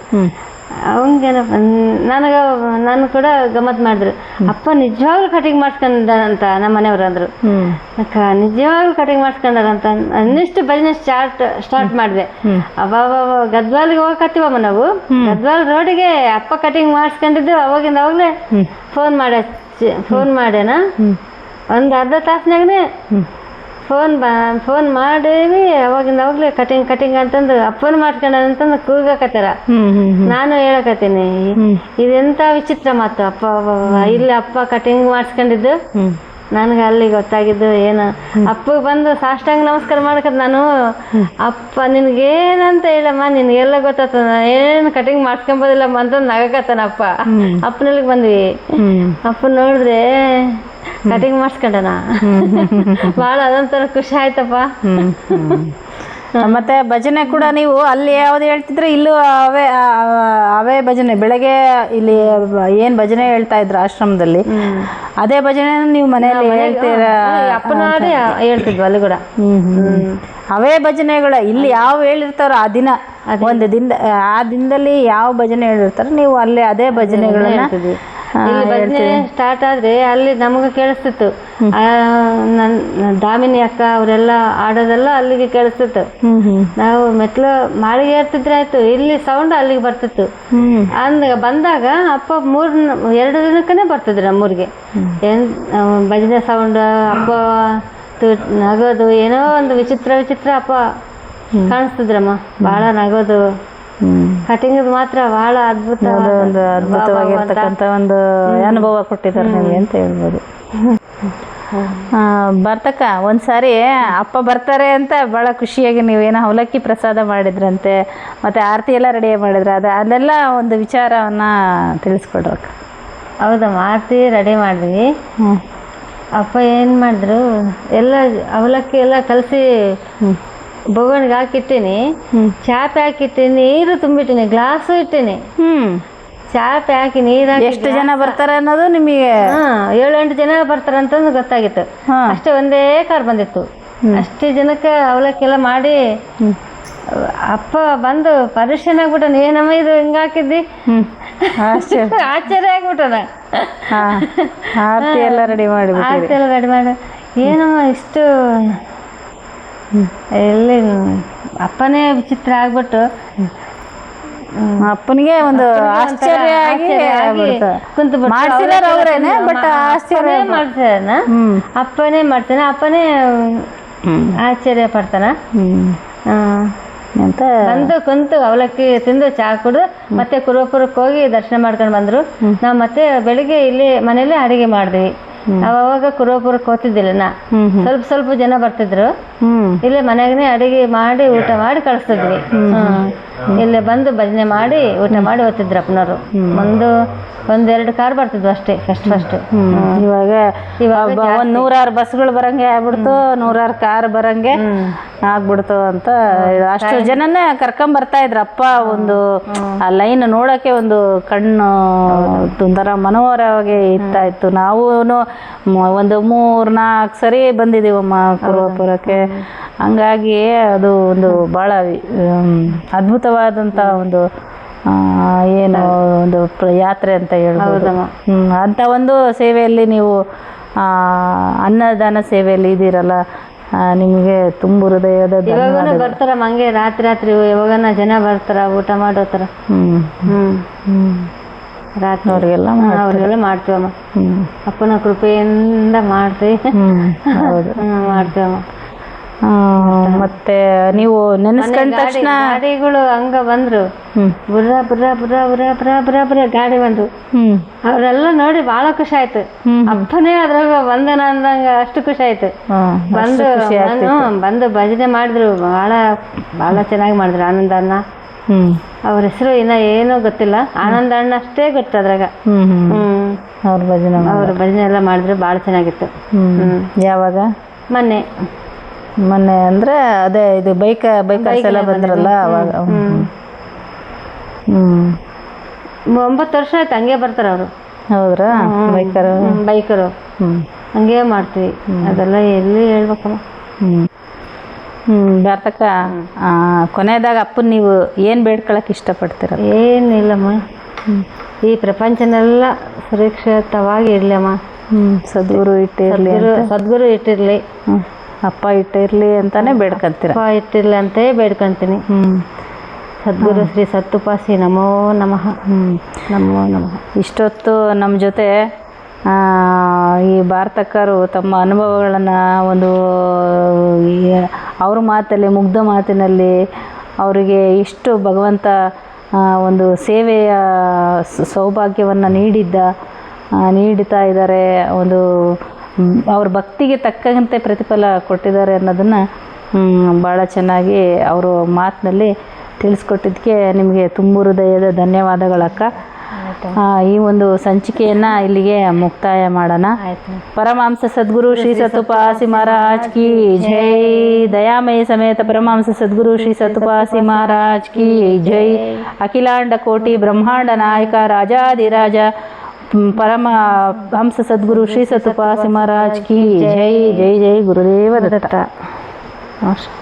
Speaker 2: ಅವಂಗೇನಪ್ಪ ನಾನು ಕೂಡ ಗಮ್ಮತ್ ಮಾಡಿದ್ರು. ಅಪ್ಪ ನಿಜವಾಗ್ಲೂ ಕಟಿಂಗ್ ಮಾಡ್ಸ್ಕೊಂಡಂತ ನಮ್ಮ ಮನೆಯವರು ಅಂದ್ರು. ನಿಜವಾಗ್ಲೂ ಕಟಿಂಗ್ ಮಾಡ್ಸ್ಕೊಂಡಾರಂತ ಅನ್ನಿಷ್ಟು ಭಜನೆ ಸ್ಟಾರ್ಟ್ ಮಾಡಿದೆ. ಅವಾಗ ಗದ್ವಾಲ್ಗೆ ಹೋಗಕತ್ತೀವಮ್ಮ ನಾವು. ಗದ್ವಾಲ್ ರೋಡಿಗೆ ಅಪ್ಪ ಕಟಿಂಗ್ ಮಾಡಿಸ್ಕೊಂಡಿದ್ದು. ಅವಾಗಲೇ ಫೋನ್ ಮಾಡ್ಯಾನ. ಒಂದು ಅರ್ಧ ತಾಸ್ನಾಗನೇ ಫೋನ್ ಮಾಡೇವಿ. ಅವಾಗಲೇ ಕಟಿಂಗ್ ಅಂತಂದು ಅಪ್ಪನ ಮಾಡ್ಕೊಂಡಂತಂದು ಕೂಗಕತ್ತಾರ. ನಾನು ಹೇಳಕತ್ತೀನಿ, ಇದೆಂತ ವಿಚಿತ್ರ ಮಾತು. ಅಪ್ಪ ಇಲ್ಲಿ ಅಪ್ಪ ಕಟಿಂಗ್ ಮಾಡಿಸ್ಕೊಂಡಿದ್ದು ನನಗೆ ಅಲ್ಲಿ ಗೊತ್ತಾಗಿದ್ದು ಏನು. ಅಪ್ಪಗೆ ಬಂದು ಸಾಷ್ಟಾಂಗ ನಮಸ್ಕಾರ ಮಾಡಕತ್ ನಾನು. ಅಪ್ಪ ನಿನ್ಗೇನಂತ ಹೇಳಮ್ಮ, ನಿನ್ಗೆಲ್ಲ ಗೊತ್ತಾಗ್ತದ, ಏನು ಕಟಿಂಗ್ ಮಾಡಿಸ್ಕೊಂಬೋದಿಲ್ಲಮ್ಮ ಅಂತ ನಗಕತ್ತಾನ ಅಪ್ಪ. ಅಪ್ಪನಲ್ಲಿಗೆ ಬಂದ್ವಿ. ಅಪ್ಪ ನೋಡಿದ್ರೆ ಕಟಿಂಗ್ ಮಾಡಿಸ್ಕೊಂಡನ. ಭಾಳ ಅದೊಂಥರ ಖುಷಿ ಆಯ್ತಪ್ಪ.
Speaker 1: ಮತ್ತೆ ಭಜನೆ ಕೂಡ ನೀವು ಅಲ್ಲಿ ಯಾವ್ದು ಹೇಳ್ತಿದ್ರೆ ಇಲ್ಲೂ ಅವೇ ಭಜನೆ. ಬೆಳಗ್ಗೆ ಇಲ್ಲಿ ಏನ್ ಭಜನೆ ಹೇಳ್ತಾ ಇದ್ರು ಆಶ್ರಮದಲ್ಲಿ, ಅದೇ ಭಜನೆ ನೀವು ಮನೆಯಲ್ಲಿ ಹೇಳ್ತೀರಾ?
Speaker 2: ಅಪ್ಪನಾಡಿ ಹೇಳ್ತಿದ್ವು ಅಲ್ಲಿ ಕೂಡ.
Speaker 1: ಅವೇ ಭಜನೆಗಳು ಇಲ್ಲಿ ಯಾವ ಹೇಳಿರ್ತಾರೋ ಆ ದಿನ, ಒಂದು ದಿನ ಆ ದಿನದಲ್ಲಿ ಯಾವ ಭಜನೆ ಹೇಳಿರ್ತಾರೋ ನೀವು ಅಲ್ಲಿ ಅದೇ ಭಜನೆಗಳನ್ನ
Speaker 2: ಇಲ್ಲಿ ಭಜನೆ ಸ್ಟಾರ್ಟ್ ಆದ್ರೆ ಅಲ್ಲಿ ನಮಗೆ ಕೇಳಿಸ್ತಿತ್ತು. ದಾಮಿನಿ ಅಕ್ಕ ಅವರೆಲ್ಲ ಆಡೋದೆಲ್ಲ ಅಲ್ಲಿಗೆ ಕೇಳಿಸ್ತಿತ್ತು. ನಾವು ಮೆಟ್ಲು ಮಾಳಿಗೆ ಏರ್ತಿದ್ರೆ ಆಯ್ತು, ಇಲ್ಲಿ ಸೌಂಡ್ ಅಲ್ಲಿಗೆ ಬರ್ತಿತ್ತು. ಬಂದಾಗ ಅಪ್ಪ 2 ದಿನಕ್ಕನೇ ಬರ್ತಿದ್ರು ನಮ್ಮೂರಿಗೆ. ಭಜನೆ ಸೌಂಡ್, ಅಪ್ಪ ನಗೋದು, ಏನೋ ಒಂದು ವಿಚಿತ್ರ ಅಪ್ಪ ಕಾಣಿಸ್ತಿದ್ರಮ್ಮ. ಭಾಳ ನಗೋದು, ಕಟಿಂಗ್ ಮಾತ್ರ ಬಹಳ
Speaker 1: ಅದ್ಭುತವಾಗಿರ್ತಕ್ಕಂಥ ಒಂದು ಅನುಭವ ಕೊಟ್ಟಿದ್ದಾರೆ ನಿಮಗೆ ಅಂತ ಹೇಳ್ಬೋದು. ಬರ್ತಕ್ಕ ಒಂದ್ಸಾರಿ ಅಪ್ಪ ಬರ್ತಾರೆ ಅಂತ ಭಾಳ ಖುಷಿಯಾಗಿ ನೀವೇನೋ ಅವಲಕ್ಕಿ ಪ್ರಸಾದ ಮಾಡಿದ್ರಂತೆ, ಮತ್ತೆ ಆರತಿ ಎಲ್ಲ ರೆಡಿ ಮಾಡಿದ್ರೆ ಅದೆಲ್ಲ ಒಂದು ವಿಚಾರವನ್ನ ತಿಳಿಸ್ಕೊಡ್ರಕ್ಕ.
Speaker 2: ಹೌದಮ್ಮ, ಆರತಿ ರೆಡಿ ಮಾಡಿದ್ವಿ. ಅಪ್ಪ ಏನು ಮಾಡಿದ್ರು, ಎಲ್ಲ ಅವಲಕ್ಕಿ ಎಲ್ಲ ಕಲಸಿ ಬೊಗಣಿಗೆ ಹಾಕಿಟ್ಟಿನಿ, ಚಾಪೆ ಹಾಕಿಟ್ಟಿನಿ, ನೀರು ತುಂಬಿಟ್ಟಿನಿ, ಗ್ಲಾಸು ಇಟ್ಟಿನಿ. ಚಾಪೆ ಹಾಕಿ ನೀರು ಹಾಕಿ
Speaker 1: ಎಷ್ಟು ಜನ ಬರ್ತಾರೆ ಅನ್ನೋದು ನಿಮಗೆ
Speaker 2: 7-8 ಜನ ಬರ್ತಾರೆ ಅಂತಂದು ಗೊತ್ತಾಗಿತ್ತು. ಅಷ್ಟೇ ಒಂದೇ ಕಾರ್ ಬಂದಿತ್ತು. ಅಷ್ಟೇ ಜನಕ್ಕೆ ಅವಲಕ್ಕಿ ಎಲ್ಲ ಮಾಡಿ ಅಪ್ಪ ಬಂದು ಪರಿಶನ್ ಆಗ್ಬಿಟ್ಟ. ಏನಮ್ಮ ಇದು ಹಿಂಗ ಹಾಕಿದ್ದಿ? ಆಶ್ಚರ್ಯ ಆಗ್ಬಿಟ್ಟದ.
Speaker 1: ಆರತಿ ಎಲ್ಲ ರೆಡಿ ಮಾಡಿ
Speaker 2: ಏನಮ್ಮ ಇಷ್ಟು ಎಲ್ಲಿ ಅಪ್ಪನೇ ವಿಚಿತ್ರ ಆಗ್ಬಿಟ್ಟು
Speaker 1: ಅಪ್ಪನಿಗೆ ಒಂದು ಆಶ್ಚರ್ಯ ಆಗಿ
Speaker 2: ಕುಂತು
Speaker 1: ಮಾಡ್ಸಿದಾರ ಅವ್ರೇನೆ, ಬಟ್ ಆಶ್ಚರ್ಯ
Speaker 2: ಮಾಡ್ತಾನ, ಅಪ್ಪನೇ ಮಾಡ್ತಾನೆ, ಅಪ್ಪನೇ ಆಶ್ಚರ್ಯ ಪಡ್ತಾನ
Speaker 1: ಅಂತ
Speaker 2: ಬಂದು ಕುಂತು ಅವಲಕ್ಕಿ ತಿಂದು ಚಾ ಕುಡಿದು ಮತ್ತೆ ಕುರುವಪುರಕ್ಕೆ ಹೋಗಿ ದರ್ಶನ ಮಾಡ್ಕೊಂಡು ಬಂದ್ರು. ನಾವು ಮತ್ತೆ ಬೆಳಿಗ್ಗೆ ಇಲ್ಲಿ ಮನೇಲಿ ಅಡಿಗೆ ಮಾಡಿದ್ವಿ. ಅವಾಗ ಕುರುವಪುರಕ್ಕೆ ಹೋಗ್ತಿದ್ದಿಲ್ಲ ನಾ, ಸ್ವಲ್ಪ ಜನ ಬರ್ತಿದ್ರು, ಇಲ್ಲೇ ಮನೆಗೇ ಅಡಿಗೆ ಮಾಡಿ ಊಟ ಮಾಡಿ ಕಳಿಸ್ತಿದ್ವಿ. ಇಲ್ಲೇ ಬಂದು ಭಜನೆ ಮಾಡಿ ಊಟ ಮಾಡಿ ಓದ್ತಿದ್ರು ಅಪ್ಪನವರು. ಒಂದೆರಡು ಕಾರ್ ಬರ್ತಿದ್ವು ಅಷ್ಟೇ ಫಸ್ಟ್.
Speaker 1: ಇವಾಗ ಒಂದ್ 100 ಬಸ್ಗಳು ಬರಂಗೆ ಆಗ್ಬಿಡ್ತು, 100 ಕಾರ್ ಬರಂಗೆ ಆಗ್ಬಿಡ್ತು ಅಂತ ಅಷ್ಟು ಜನನೇ ಕರ್ಕೊಂಡ್ ಬರ್ತಾ ಇದ್ರ ಅಪ್ಪ. ಒಂದು ಆ ಲೈನ್ ನೋಡಕ್ಕೆ ಒಂದು ಕಣ್ಣು ಒಂಥರ ಮನೋಹರವಾಗಿ ಇತ್ತು. ನಾವು ಒಂದು 3-4 ಸರಿ ಬಂದಿದ್ದೀವಮ್ಮ ಕುರುವಪುರಕ್ಕೆ. ಹಂಗಾಗಿ ಅದು ಒಂದು ಬಹಳ ಅದ್ಭುತವಾದಂತ ಒಂದು ಏನು ಒಂದು ಯಾತ್ರೆ ಅಂತ ಹೇಳ್ಬೋದು. ಅಂತ ಒಂದು ಸೇವೆಯಲ್ಲಿ ನೀವು ಅನ್ನದಾನ ಸೇವೆಯಲ್ಲಿ ಇದ್ದೀರಲ್ಲ, ನಿಮಗೆ ತುಂಬ ಹೃದಯದ
Speaker 2: ಇವಾಗನೂ ಬರ್ತಾರ ಹಂಗೆ ರಾತ್ರಿ ಯಾವಾಗನ ಜನ ಬರ್ತಾರ ಊಟ ಮಾಡೋತರ. ರಾತ್ರಿ ಅವ್ರಿಗೆಲ್ಲ ಮಾಡ್ತೀವಮ್ಮ, ಅಪ್ಪನ ಕೃಪೆಯಿಂದ ಮಾಡ್ತೀವಿ. ಮಾಡ್ತೀವಮ್ಮ.
Speaker 1: ಮತ್ತೆ ನೀವು ನೆನೆಸ್ಕೊಂಡ ತಕ್ಷಣ
Speaker 2: ಗಾಡಿಗಳು ಹಂಗ ಬಂದ್ರು, ಬುರ್ರ ಬುರ್ರ ಬುರ್ರ ಬುರ್ರ ಬುರ್ರ ಬುರ್ರ ಬುರ್ರ ಗಾಡಿ ಬಂದು ಅವ್ರೆಲ್ಲ ನೋಡಿ ಬಹಳ ಖುಷಿ ಆಯ್ತು. ಅಪ್ಪನೇ ಅದ್ರಾಗ ಬಂದನ ಅಂದಂಗ ಅಷ್ಟು ಖುಷಿ ಆಯ್ತು. ಬಂದು ಭಜನೆ ಮಾಡಿದ್ರು, ಬಹಳ ಚೆನ್ನಾಗಿ ಮಾಡಿದ್ರು. ಆನಂದ ಅಣ್ಣ ಅವ್ರ ಹೆಸರು ಇನ್ನ ಏನೋ ಗೊತ್ತಿಲ್ಲ, ಆನಂದ ಅಣ್ಣ ಅಷ್ಟೇ ಗೊತ್ತು ಅದ್ರಾಗ. ಅವ್ರ ಭಜನೆ ಎಲ್ಲ ಮಾಡಿದ್ರು, ಬಹಳ ಚೆನ್ನಾಗಿತ್ತು.
Speaker 1: ಯಾವಾಗ?
Speaker 2: ಮೊನ್ನೆ
Speaker 1: ಅಂದ್ರೆ ಅದೇ ಇದು ಬೈಕರ್ಸ್ ಎಲ್ಲ ಬಂದ್ರಲ್ಲ ಅವಾಗ.
Speaker 2: 9 ವರ್ಷ ಆಯ್ತು ಹಂಗೆ ಬರ್ತಾರ ಅವರು.
Speaker 1: ಹೌದ್ರಾ?
Speaker 2: ಬೈಕರು ಹಂಗೆ ಮಾಡ್ತೀವಿ. ಅದೆಲ್ಲ ಎಲ್ಲಿ ಹೇಳ್ಬೇಕಮ್ಮ.
Speaker 1: ಭಾರತಕ್ಕ, ಕೊನೆಯದಾಗ ಅಪ್ಪನ್ ನೀವು ಏನ್ ಬೇಡ್ಕೊಳಕ್ ಇಷ್ಟಪಡ್ತೀರ?
Speaker 2: ಏನಿಲ್ಲಮ್ಮ, ಈ ಪ್ರಪಂಚನೆಲ್ಲ ಸುರಕ್ಷಿತವಾಗಿ ಇರ್ಲಮ್ಮ.
Speaker 1: ಸದ್ಗುರು
Speaker 2: ಇಟ್ಟಿರ್ಲಿ,
Speaker 1: ಅಪ್ಪ ಇಟ್ಟಿರ್ಲಿ ಅಂತಾನೆ ಬೇಡ್ಕೊಂತೀರ?
Speaker 2: ಅಪ್ಪ ಇಟ್ಟಿರ್ಲಿ ಅಂತ ಬೇಡ್ಕೊಂತೀನಿ. ಸದ್ಗುರು ಶ್ರೀ ಸತ್ತುಪಾಸಿ ನಮೋ ನಮಃ. ನಮೋ ನಮಃ.
Speaker 1: ಇಷ್ಟೊತ್ತು ನಮ್ಮ ಜೊತೆ ಈ ಭಾರತಕ್ಕರು ತಮ್ಮ ಅನುಭವಗಳನ್ನು ಒಂದು ಅವ್ರ ಮಾತಲ್ಲಿ, ಮುಗ್ಧ ಮಾತಿನಲ್ಲಿ ಅವರಿಗೆ ಇಷ್ಟು ಭಗವಂತ ಒಂದು ಸೇವೆಯ ಸೌಭಾಗ್ಯವನ್ನು ನೀಡ್ತಾ ಇದ್ದಾರೆ. ಒಂದು ಅವ್ರ ಭಕ್ತಿಗೆ ತಕ್ಕಂತೆ ಪ್ರತಿಫಲ ಕೊಟ್ಟಿದ್ದಾರೆ ಅನ್ನೋದನ್ನು ಭಾಳ ಚೆನ್ನಾಗಿ ಅವರು ಮಾತಿನಲ್ಲಿ ತಿಳಿಸ್ಕೊಟ್ಟಿದ್ದಕ್ಕೆ ನಿಮಗೆ ತುಂಬ ಹೃದಯದ ಧನ್ಯವಾದಗಳಕ್ಕ. ಈ ಒಂದು ಸಂಚಿಕೆಯನ್ನು ಇಲ್ಲಿಗೆ ಮುಕ್ತಾಯ ಮಾಡೋಣ. ಪರಮಹಂಸ ಸದ್ಗುರು ಶ್ರೀ ಸತ್ತುಪಾಸಿ ಮಹಾರಾಜ್ ಕಿ ಜೈ. ದಯಾಮಯಿ ಸಮೇತ ಪರಮಹಂಸ ಸದ್ಗುರು ಶ್ರೀ ಸತ್ತುಪಾಸಿ ಮಹಾರಾಜ್ ಕಿ ಜೈ. ಅಖಿಲಾಂಡ ಕೋಟಿ ಬ್ರಹ್ಮಾಂಡ ನಾಯಕ ರಾಜಾಧಿರಾಜ ಪರಮ ಹಂಸ ಸದ್ಗುರು ಶ್ರೀ ಸತ್ತುಪಾಸಿ ಮಹಾರಾಜ್ ಕಿ ಜೈ. ಜೈ ಜೈ ಗುರುದೇವ ದತ್ತ. ನಮಸ್ಕಾರ.